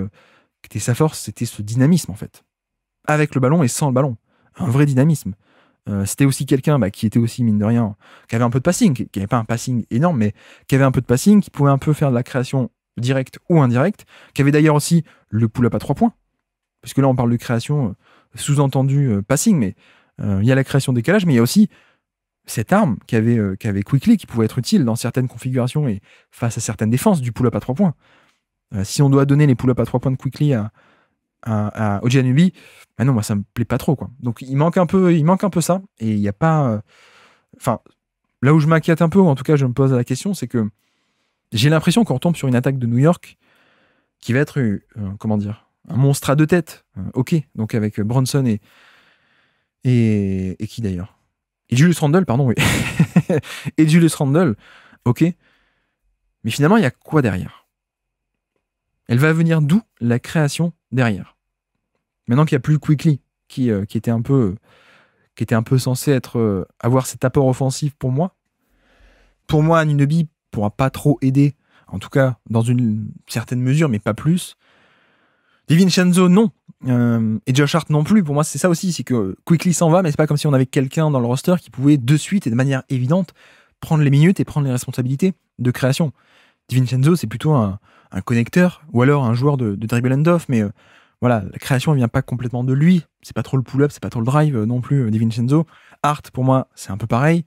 sa force, c'était ce dynamisme en fait. Avec le ballon et sans le ballon. Un vrai dynamisme. C'était aussi quelqu'un qui était aussi, mine de rien, qui avait un peu de passing, qui n'avait pas un passing énorme, mais qui avait un peu de passing, qui pouvait un peu faire de la création directe ou indirecte, qui avait d'ailleurs aussi le pull-up à 3 points, parce que là on parle de création sous-entendu passing, mais il y a la création décalage, mais il y a aussi cette arme qu'avait Quickley, qui pouvait être utile dans certaines configurations et face à certaines défenses du pull-up à 3 points. Si on doit donner les pull-up à 3 points de Quickley à OG Anunoby, non, moi ça me plaît pas trop, quoi. Donc il manque un peu ça, et il n'y a pas. Enfin, là où je m'inquiète un peu, ou en tout cas je me pose la question, c'est que j'ai l'impression qu'on retombe sur une attaque de New York qui va être, comment dire, un monstre à 2 têtes. Ok, donc avec Brunson et qui d'ailleurs, et Julius Randle, pardon, oui. Et Julius Randle, ok. Mais finalement, il y a quoi derrière? Elle va venir d'où la création derrière? Maintenant qu'il n'y a plus Quickley, qui était un peu censé avoir cet apport offensif pour moi. Pour moi, Anunoby pourra pas trop aider, en tout cas dans une certaine mesure, mais pas plus. DiVincenzo, non. Et Josh Hart non plus. Pour moi, c'est ça aussi, c'est que Quickley s'en va, mais c'est pas comme si on avait quelqu'un dans le roster qui pouvait de suite et de manière évidente prendre les minutes et prendre les responsabilités de création. DiVincenzo, c'est plutôt un connecteur, ou alors un joueur de dribble and off, mais voilà, la création ne vient pas complètement de lui. C'est pas trop le pull-up, c'est pas trop le drive non plus, DiVincenzo. Hart, pour moi, c'est un peu pareil.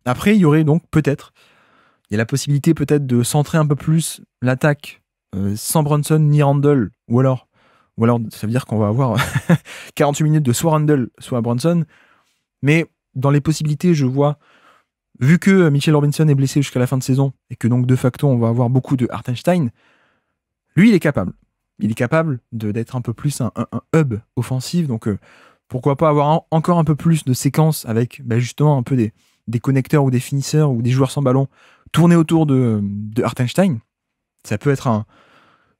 Après, il y aurait donc peut-être, il y a la possibilité peut-être de centrer un peu plus l'attaque sans Brunson ni Randle, ou alors ça veut dire qu'on va avoir 48 minutes de soit Randle, soit Brunson. Mais dans les possibilités, je vois, vu que Mitchell Robinson est blessé jusqu'à la fin de saison, et que donc de facto on va avoir beaucoup de Hartenstein, lui il est capable. Il est capable d'être un peu plus un hub offensif, donc pourquoi pas avoir encore un peu plus de séquences avec justement un peu des connecteurs ou des finisseurs ou des joueurs sans ballon tournés autour de Hartenstein. Ça peut être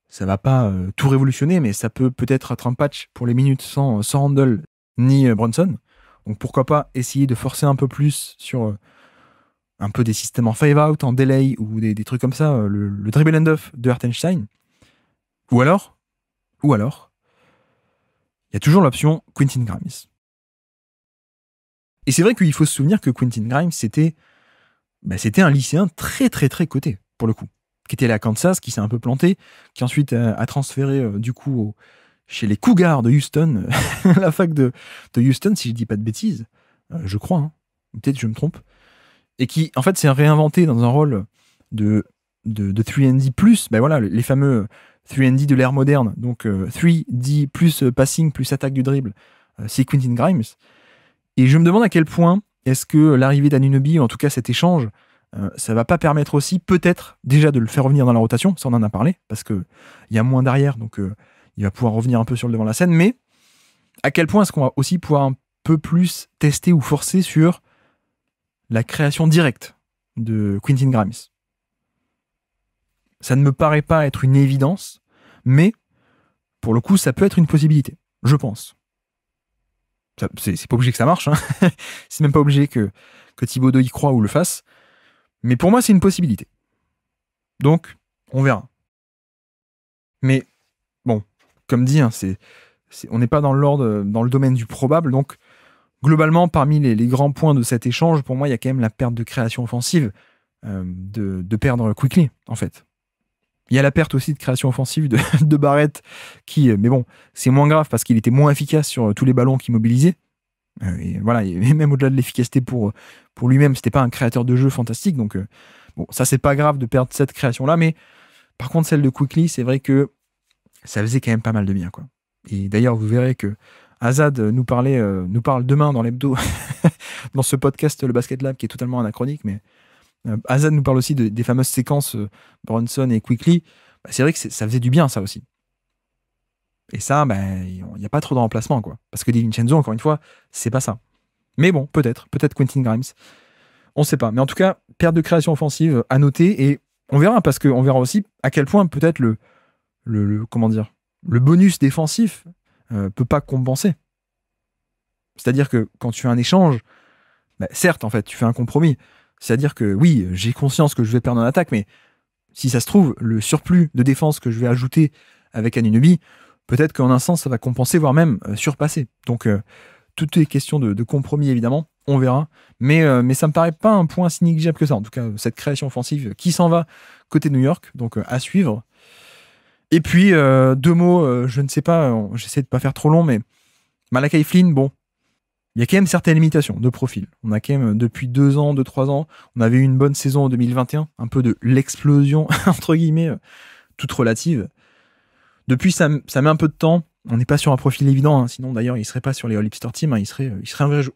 ça va pas tout révolutionner, mais ça peut peut-être être un patch pour les minutes sans Randle ni Brunson. Donc pourquoi pas essayer de forcer un peu plus sur un peu des systèmes en five-out, en delay, ou des trucs comme ça, le dribble and off de Hartenstein. Ou alors, il y a toujours l'option Quentin Grimes. Et c'est vrai qu'il faut se souvenir que Quentin Grimes, c'était un lycéen très très très coté, pour le coup, qui était allé à Kansas, qui s'est un peu planté, qui ensuite a transféré du coup chez les Cougars de Houston, la fac de Houston, si je dis pas de bêtises, je crois, hein. Peut-être je me trompe, et qui en fait s'est réinventé dans un rôle de 3&D+, voilà, les fameux 3&D de l'ère moderne, donc 3D plus passing plus attaque du dribble, c'est Quentin Grimes. Et je me demande à quel point est-ce que l'arrivée d'Anunoby, ou en tout cas cet échange, ça va pas permettre aussi peut-être déjà de le faire revenir dans la rotation, ça on en a parlé, parce qu'il y a moins d'arrière, donc il va pouvoir revenir un peu sur le devant de la scène, mais à quel point est-ce qu'on va aussi pouvoir un peu plus tester ou forcer sur la création directe de Quentin Grimes. Ça ne me paraît pas être une évidence, mais pour le coup, ça peut être une possibilité, je pense. C'est pas obligé que ça marche, hein. C'est même pas obligé que Thibodeau y croit ou le fasse, mais pour moi, c'est une possibilité. Donc, on verra. Mais bon, comme dit, hein, on n'est pas dans le domaine du probable, donc globalement, parmi les grands points de cet échange, pour moi, il y a quand même la perte de création offensive, de perdre Quickley, en fait. Il y a la perte aussi de création offensive de Barrett, mais bon, c'est moins grave parce qu'il était moins efficace sur tous les ballons qu'il mobilisait. Et voilà, et même au-delà de l'efficacité pour lui-même, c'était pas un créateur de jeu fantastique. Donc, bon, ça, c'est pas grave de perdre cette création-là, mais par contre, celle de Quickley, c'est vrai que ça faisait quand même pas mal de bien, quoi. Et d'ailleurs, vous verrez que Azad nous parle demain dans l'hebdo, dans ce podcast, le Basket Lab, qui est totalement anachronique, mais Azad nous parle aussi des fameuses séquences Brunson et Quickley. C'est vrai que ça faisait du bien, ça aussi. Et ça, il n'y a pas trop de remplacement, quoi. Parce que DiVincenzo, encore une fois, c'est pas ça. Mais bon, peut-être Quentin Grimes. On sait pas. Mais en tout cas, perte de création offensive à noter, et on verra, parce qu'on verra aussi à quel point peut-être le bonus défensif peut pas compenser. C'est-à-dire que quand tu fais un échange, certes, en fait, tu fais un compromis. C'est-à-dire que oui, j'ai conscience que je vais perdre en attaque, mais si ça se trouve, le surplus de défense que je vais ajouter avec Anunoby, peut-être qu'en un sens, ça va compenser, voire même surpasser. Donc, tout est question de compromis, évidemment. On verra. Mais ça me paraît pas un point si négligeable que ça. En tout cas, cette création offensive qui s'en va côté New York. Donc, à suivre. Et puis, 2 mots, je ne sais pas, j'essaie de pas faire trop long, mais Malachi Flynn, bon, il y a quand même certaines limitations de profil. On a quand même, depuis 2 ans, 3 ans, on avait eu une bonne saison en 2021, un peu de l'explosion, entre guillemets, toute relative. Depuis, ça met un peu de temps. On n'est pas sur un profil évident, hein. Sinon d'ailleurs, il serait pas sur les All-Star Team, hein. Il serait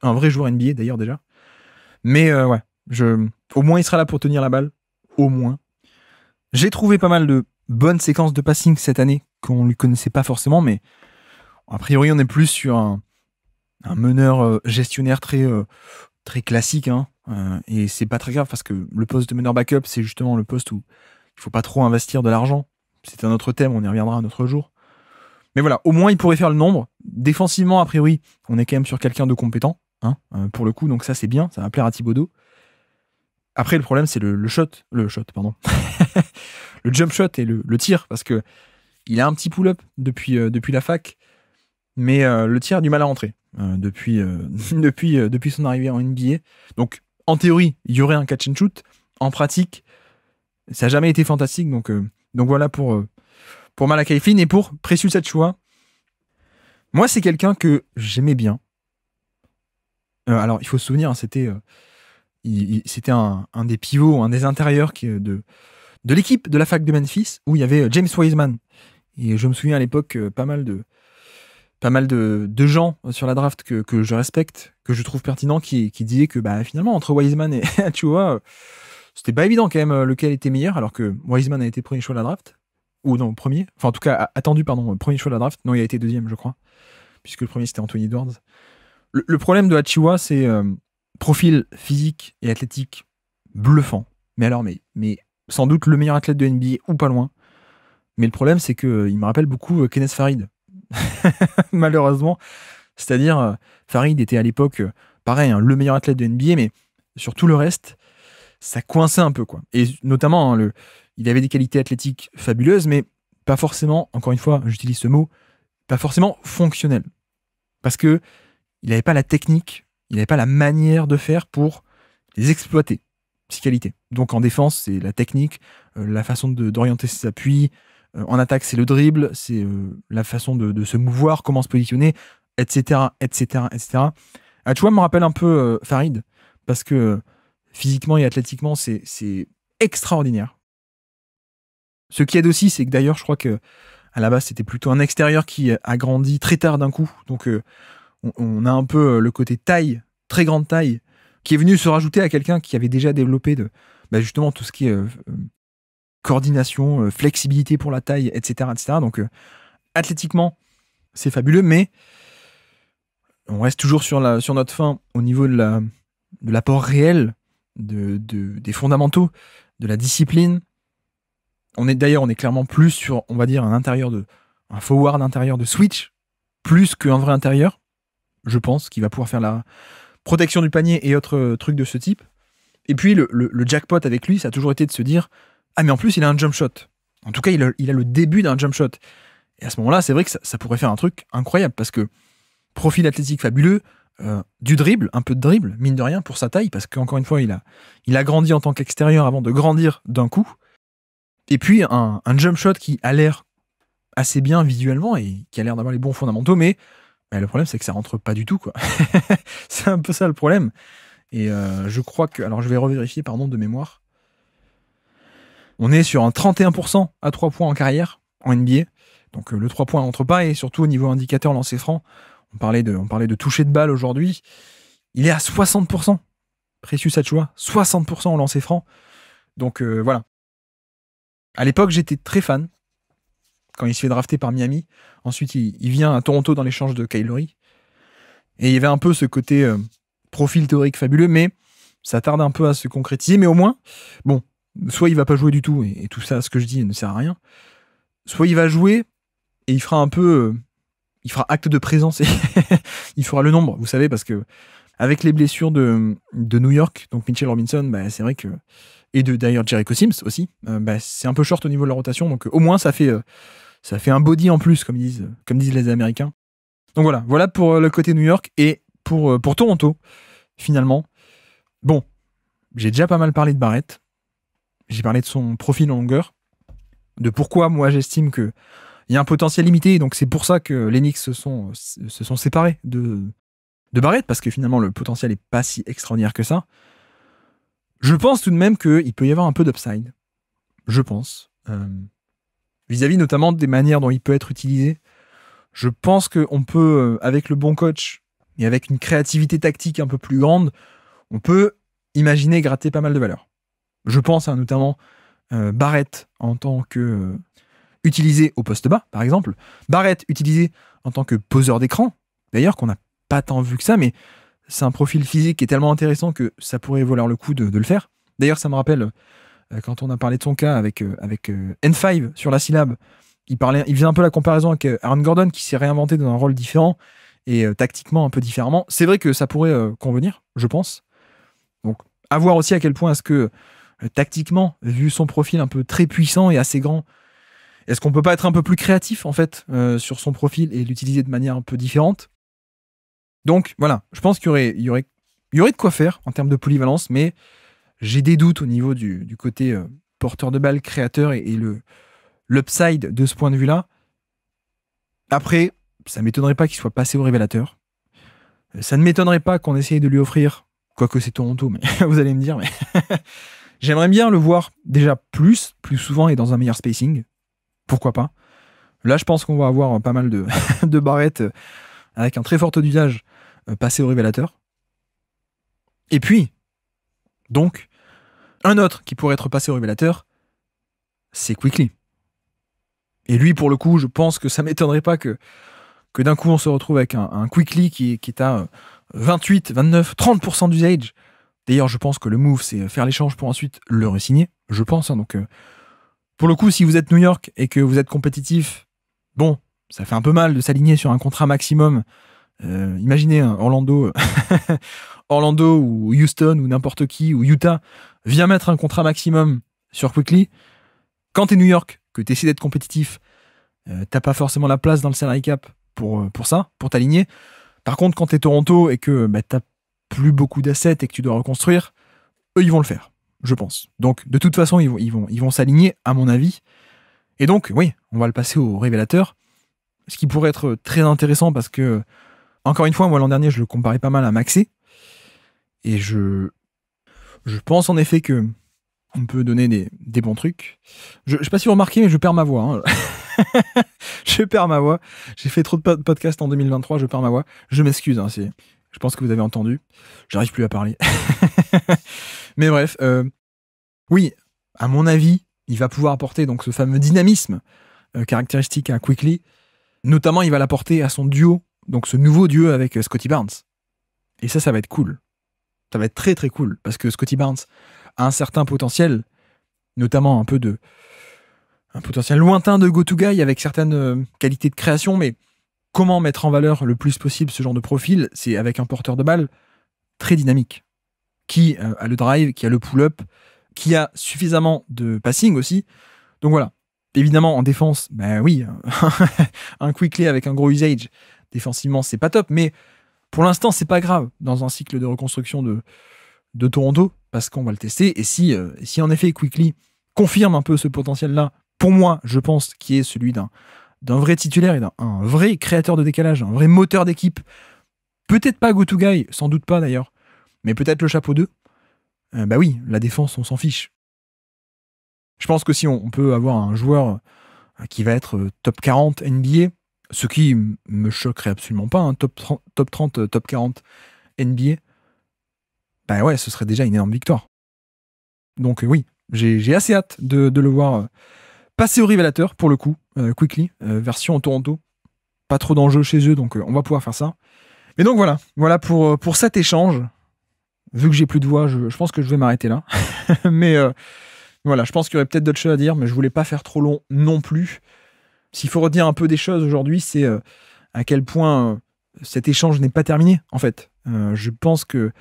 un vrai joueur NBA d'ailleurs déjà. Mais ouais, au moins il sera là pour tenir la balle, au moins. J'ai trouvé pas mal de bonnes séquences de passing cette année qu'on lui connaissait pas forcément, mais a priori on est plus sur un meneur gestionnaire très classique, hein. Et c'est pas très grave parce que le poste de meneur backup, c'est justement le poste où il faut pas trop investir de l'argent. C'est un autre thème, on y reviendra un autre jour. Mais voilà, au moins il pourrait faire le nombre. Défensivement, a priori, on est quand même sur quelqu'un de compétent, hein, pour le coup, donc ça c'est bien, ça va plaire à Thibodeau. Après, le problème, c'est le shot, pardon. Le jump shot et le tir, parce que il a un petit pull-up depuis la fac, mais le tir a du mal à rentrer depuis son arrivée en NBA. Donc, en théorie, il y aurait un catch and shoot. En pratique, ça n'a jamais été fantastique, donc voilà pour Malachi Flynn. Et pour Precious Achiuwa, moi, c'est quelqu'un que j'aimais bien. Alors, il faut se souvenir, c'était un des pivots, un des intérieurs de l'équipe de la fac de Memphis, où il y avait James Wiseman. Et je me souviens à l'époque, pas mal de gens sur la draft que je respecte, que je trouve pertinent, qui disaient que finalement, entre Wiseman et Achiuwa, c'était pas évident quand même lequel était meilleur, alors que Wiseman a été premier choix de la draft. Ou non, premier. Enfin, en tout cas, attendu, pardon, premier choix de la draft. Non, il a été deuxième, je crois. Puisque le premier, c'était Anthony Edwards. Le problème de Achiuwa, c'est profil physique et athlétique bluffant. Mais alors, mais sans doute le meilleur athlète de NBA ou pas loin. Mais le problème, c'est qu'il me rappelle beaucoup Kenneth Farid. Malheureusement. C'est-à-dire, Farid était à l'époque, pareil, hein, le meilleur athlète de NBA, mais sur tout le reste, ça coinçait un peu, quoi. Et notamment, il avait des qualités athlétiques fabuleuses, mais pas forcément, encore une fois, j'utilise ce mot, pas forcément fonctionnel. Parce que il n'avait pas la technique, il n'avait pas la manière de faire pour les exploiter, ces qualités. Donc en défense, c'est la technique, la façon d'orienter ses appuis. En attaque, c'est le dribble, c'est la façon de se mouvoir, comment se positionner, etc., etc., etc. Achiuwa me rappelle un peu Farid, parce que physiquement et athlétiquement, c'est extraordinaire. Ce qui aide aussi, c'est que d'ailleurs, je crois que à la base, c'était plutôt un extérieur qui a grandi très tard d'un coup. Donc, on a un peu le côté taille, très grande taille, qui est venu se rajouter à quelqu'un qui avait déjà développé justement tout ce qui est coordination, flexibilité pour la taille, etc., etc. Donc, athlétiquement, c'est fabuleux, mais on reste toujours sur notre fin au niveau de l'apport réel des fondamentaux, de la discipline. On est clairement plus sur, on va dire, un forward intérieur de switch, plus qu'un vrai intérieur, je pense, qui va pouvoir faire la protection du panier et autres trucs de ce type. Et puis, le jackpot avec lui, ça a toujours été de se dire, ah, mais en plus, il a un jump shot. En tout cas, il a le début d'un jump shot. Et à ce moment-là, c'est vrai que ça pourrait faire un truc incroyable, parce que profil athlétique fabuleux, du dribble, un peu de dribble, mine de rien, pour sa taille, parce qu'encore une fois, il a grandi en tant qu'extérieur avant de grandir d'un coup. Et puis, un jump shot qui a l'air assez bien visuellement et qui a l'air d'avoir les bons fondamentaux, mais le problème, c'est que ça rentre pas du tout, quoi. C'est un peu ça le problème. Et je crois que... Alors, je vais revérifier, pardon, de mémoire. On est sur un 31% à 3 points en carrière, en NBA. Donc, le 3 points rentre pas, et surtout au niveau indicateur lancé franc, on parlait de toucher de balle aujourd'hui. Il est à 60%. Precious Achiuwa, 60% au lancer franc. Donc, voilà. À l'époque, j'étais très fan quand il se fait drafter par Miami. Ensuite, il vient à Toronto dans l'échange de Kyle Lowry. Et il y avait un peu ce côté profil théorique fabuleux, mais ça tarde un peu à se concrétiser. Mais au moins, bon, soit il va pas jouer du tout, et tout ça, ce que je dis, ne sert à rien. Soit il va jouer, et il fera un peu... il fera acte de présence, et il fera le nombre, vous savez, parce que avec les blessures de New York, donc Mitchell Robinson, c'est vrai que... Et d'ailleurs Jericho Sims aussi, c'est un peu short au niveau de la rotation, donc au moins ça fait un body en plus, comme disent les Américains. Donc voilà pour le côté New York, et pour Toronto, finalement. Bon, j'ai déjà pas mal parlé de Barrett. J'ai parlé de son profil en longueur, de pourquoi moi j'estime qu'il y a un potentiel limité, donc c'est pour ça que les Knicks se sont séparés de Barrett, parce que finalement le potentiel n'est pas si extraordinaire que ça. Je pense tout de même qu'il peut y avoir un peu d'upside. Je pense. Vis-à-vis notamment des manières dont il peut être utilisé. Je pense qu'on peut, avec le bon coach et avec une créativité tactique un peu plus grande, on peut imaginer gratter pas mal de valeur. Je pense notamment Barrett en tant que utilisé au poste bas, par exemple. Barrett utilisé en tant que poseur d'écran, d'ailleurs, qu'on n'a pas tant vu que ça, mais c'est un profil physique qui est tellement intéressant que ça pourrait valoir le coup de le faire. D'ailleurs, ça me rappelle, quand on a parlé de son cas avec N5 sur la syllabe, il faisait un peu la comparaison avec Aaron Gordon qui s'est réinventé dans un rôle différent et tactiquement un peu différemment. C'est vrai que ça pourrait convenir, je pense. Donc, à voir aussi à quel point est-ce que tactiquement, vu son profil un peu très puissant et assez grand, est-ce qu'on peut pas être un peu plus créatif en fait sur son profil et l'utiliser de manière un peu différente? Donc voilà, je pense qu'il y aurait de quoi faire en termes de polyvalence, mais j'ai des doutes au niveau du côté porteur de balle, créateur et l'upside de ce point de vue-là. Après, ça m'étonnerait pas qu'il soit passé au révélateur. Ça ne m'étonnerait pas qu'on essaye de lui offrir, quoique c'est Toronto, mais vous allez me dire, mais j'aimerais bien le voir déjà plus souvent et dans un meilleur spacing. Pourquoi pas? Là, je pense qu'on va avoir pas mal de Barrett avec un très fort taux d'usage passé au révélateur. Et puis, donc, un autre qui pourrait être passé au révélateur, c'est Quickley. Et lui, pour le coup, je pense que ça m'étonnerait pas que d'un coup, on se retrouve avec un Quickley qui est à 28, 29, 30% d'usage. D'ailleurs, je pense que le move, c'est faire l'échange pour ensuite le re-signer. Je pense. Donc, pour le coup, si vous êtes New York et que vous êtes compétitif, bon, ça fait un peu mal de s'aligner sur un contrat maximum. Imaginez Orlando, Orlando ou Houston ou n'importe qui, ou Utah, vient mettre un contrat maximum sur Quickley. Quand t'es New York, que t'essaies d'être compétitif, t'as pas forcément la place dans le salary cap pour ça, pour t'aligner. Par contre, quand t'es Toronto et que t'as plus beaucoup d'assets et que tu dois reconstruire, eux, ils vont le faire, je pense. Donc, de toute façon, ils vont s'aligner, à mon avis. Et donc, oui, on va le passer au révélateur. Ce qui pourrait être très intéressant parce que, encore une fois, moi, l'an dernier, je le comparais pas mal à Maxey. Et je pense en effet que on peut donner des bons trucs. Je sais pas si vous remarquez, mais je perds ma voix. Hein. Je perds ma voix. J'ai fait trop de podcasts en 2023, je perds ma voix. Je m'excuse, hein, je pense que vous avez entendu. J'arrive plus à parler. Mais bref, oui, à mon avis, il va pouvoir apporter donc ce fameux dynamisme caractéristique à Quickley. Notamment, il va l'apporter à son duo, donc ce nouveau duo avec Scottie Barnes. Et ça va être cool. Ça va être très très cool, parce que Scottie Barnes a un certain potentiel, notamment un potentiel lointain de go-to-guy avec certaines qualités de création, mais comment mettre en valeur le plus possible ce genre de profil? C'est avec un porteur de balle très dynamique, qui a le drive, qui a le pull-up, qui a suffisamment de passing aussi. Donc voilà. Évidemment, en défense, oui, un Quickley avec un gros usage, défensivement, c'est pas top, mais pour l'instant, c'est pas grave dans un cycle de reconstruction de Toronto, parce qu'on va le tester. Et si en effet Quickley confirme un peu ce potentiel-là, pour moi, je pense qu'il est celui d'un vrai titulaire et d'un vrai créateur de décalage, un vrai moteur d'équipe. Peut-être pas go-to-guy, sans doute pas d'ailleurs, mais peut-être le chapeau 2. Oui, la défense, on s'en fiche. Je pense que si on peut avoir un joueur qui va être top 40 NBA, ce qui me choquerait absolument pas, hein, top 30, top 40 NBA, ouais, ce serait déjà une énorme victoire. Donc oui, j'ai assez hâte de le voir passer au révélateur, pour le coup, Quickley, version Toronto. Pas trop d'enjeux chez eux, donc on va pouvoir faire ça. Et donc voilà pour cet échange. Vu que j'ai plus de voix, je pense que je vais m'arrêter là. Mais voilà, je pense qu'il y aurait peut-être d'autres choses à dire, mais je voulais pas faire trop long non plus. S'il faut retenir un peu des choses aujourd'hui, c'est à quel point cet échange n'est pas terminé, en fait. Je pense que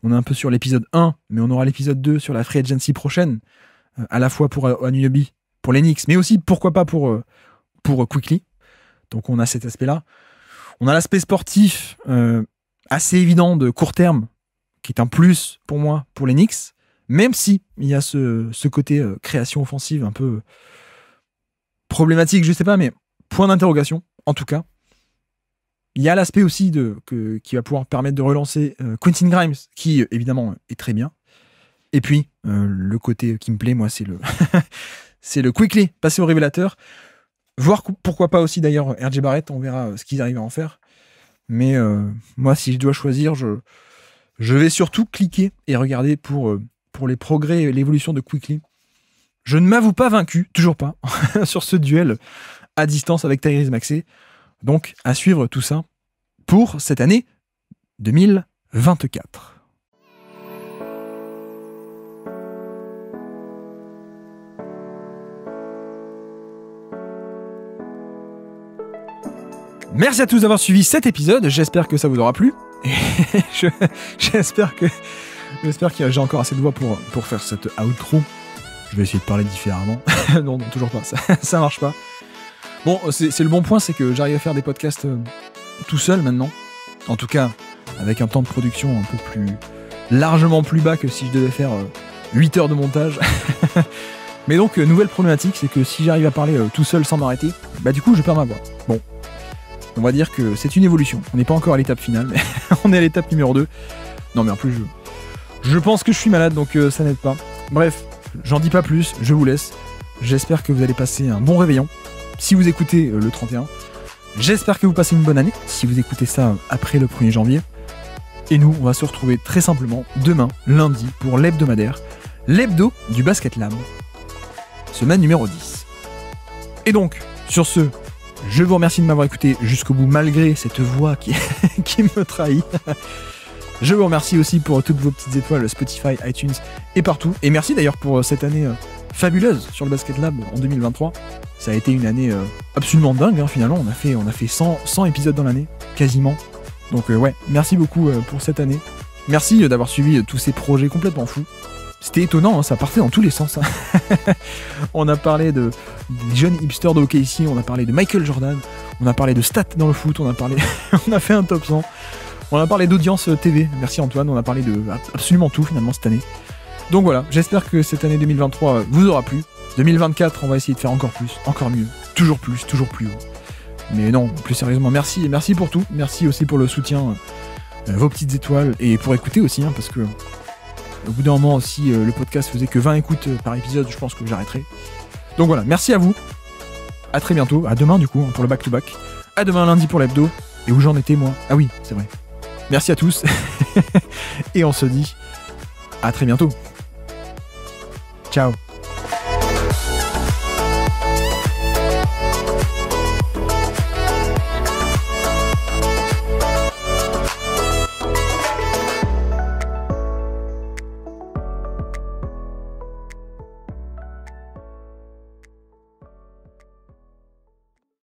on est un peu sur l'épisode 1, mais on aura l'épisode 2 sur la Free Agency prochaine, à la fois pour Anunoby, pour les Knicks, mais aussi, pourquoi pas, pour Quickley. Donc on a cet aspect-là. On a l'aspect sportif assez évident de court terme, qui est un plus pour moi, pour les Knicks, même si il y a ce côté création offensive un peu problématique, je sais pas, mais point d'interrogation, en tout cas. Il y a l'aspect aussi qui va pouvoir permettre de relancer Quentin Grimes, qui évidemment est très bien. Et puis, le côté qui me plaît, moi, c'est c'est le Quickley, passé au révélateur. Voir pourquoi pas aussi d'ailleurs RJ Barrett, on verra ce qu'ils arrivent à en faire. Mais moi, si je dois choisir, je vais surtout cliquer et regarder pour les progrès et l'évolution de Quickley. Je ne m'avoue pas vaincu, toujours pas, sur ce duel à distance avec Tyrese Maxey. Donc, à suivre tout ça pour cette année 2024. Merci à tous d'avoir suivi cet épisode, j'espère que ça vous aura plu. Et j'espère que j'ai encore assez de voix pour faire cette outro. Je vais essayer de parler différemment. non, toujours pas, ça marche pas. Bon, c'est le bon point, c'est que j'arrive à faire des podcasts tout seul maintenant. En tout cas, avec un temps de production un peu largement plus bas que si je devais faire 8 heures de montage. Mais donc, nouvelle problématique, c'est que si j'arrive à parler tout seul sans m'arrêter, bah du coup, je perds ma voix. Bon, on va dire que c'est une évolution. On n'est pas encore à l'étape finale, mais on est à l'étape numéro 2. Non, mais en plus, je pense que je suis malade, donc ça n'aide pas. Bref, j'en dis pas plus, je vous laisse. J'espère que vous allez passer un bon réveillon. Si vous écoutez le 31, j'espère que vous passez une bonne année, si vous écoutez ça après le 1er janvier. Et nous, on va se retrouver très simplement demain, lundi, pour l'hebdomadaire, l'hebdo du Basket Lab, semaine numéro 10. Et donc, sur ce, je vous remercie de m'avoir écouté jusqu'au bout, malgré cette voix qui me trahit. Je vous remercie aussi pour toutes vos petites étoiles, Spotify, iTunes et partout. Et merci d'ailleurs pour cette année fabuleuse sur le Basket Lab en 2023. Ça a été une année absolument dingue, hein, finalement. On a fait 100 épisodes dans l'année, quasiment. Donc ouais, merci beaucoup pour cette année. Merci d'avoir suivi tous ces projets complètement fous. C'était étonnant, hein, ça partait dans tous les sens. Hein. On a parlé des jeunes hipsters de OKC, on a parlé de Michael Jordan, on a parlé de stats dans le foot, on a fait un top 100. On a parlé d'audience TV, merci Antoine, on a parlé de absolument tout finalement cette année. Donc voilà, j'espère que cette année 2023 vous aura plu. 2024, on va essayer de faire encore plus, encore mieux, toujours plus haut. Mais non, plus sérieusement, merci, et merci pour tout. Merci aussi pour le soutien, vos petites étoiles, et pour écouter aussi, hein, parce que au bout d'un moment, si le podcast faisait que 20 écoutes par épisode, je pense que j'arrêterai. Donc voilà, merci à vous. À très bientôt, à demain du coup, pour le back-to-back. À demain lundi pour l'hebdo. Et où j'en étais moi? Ah oui, c'est vrai. Merci à tous. Et on se dit à très bientôt. Ciao.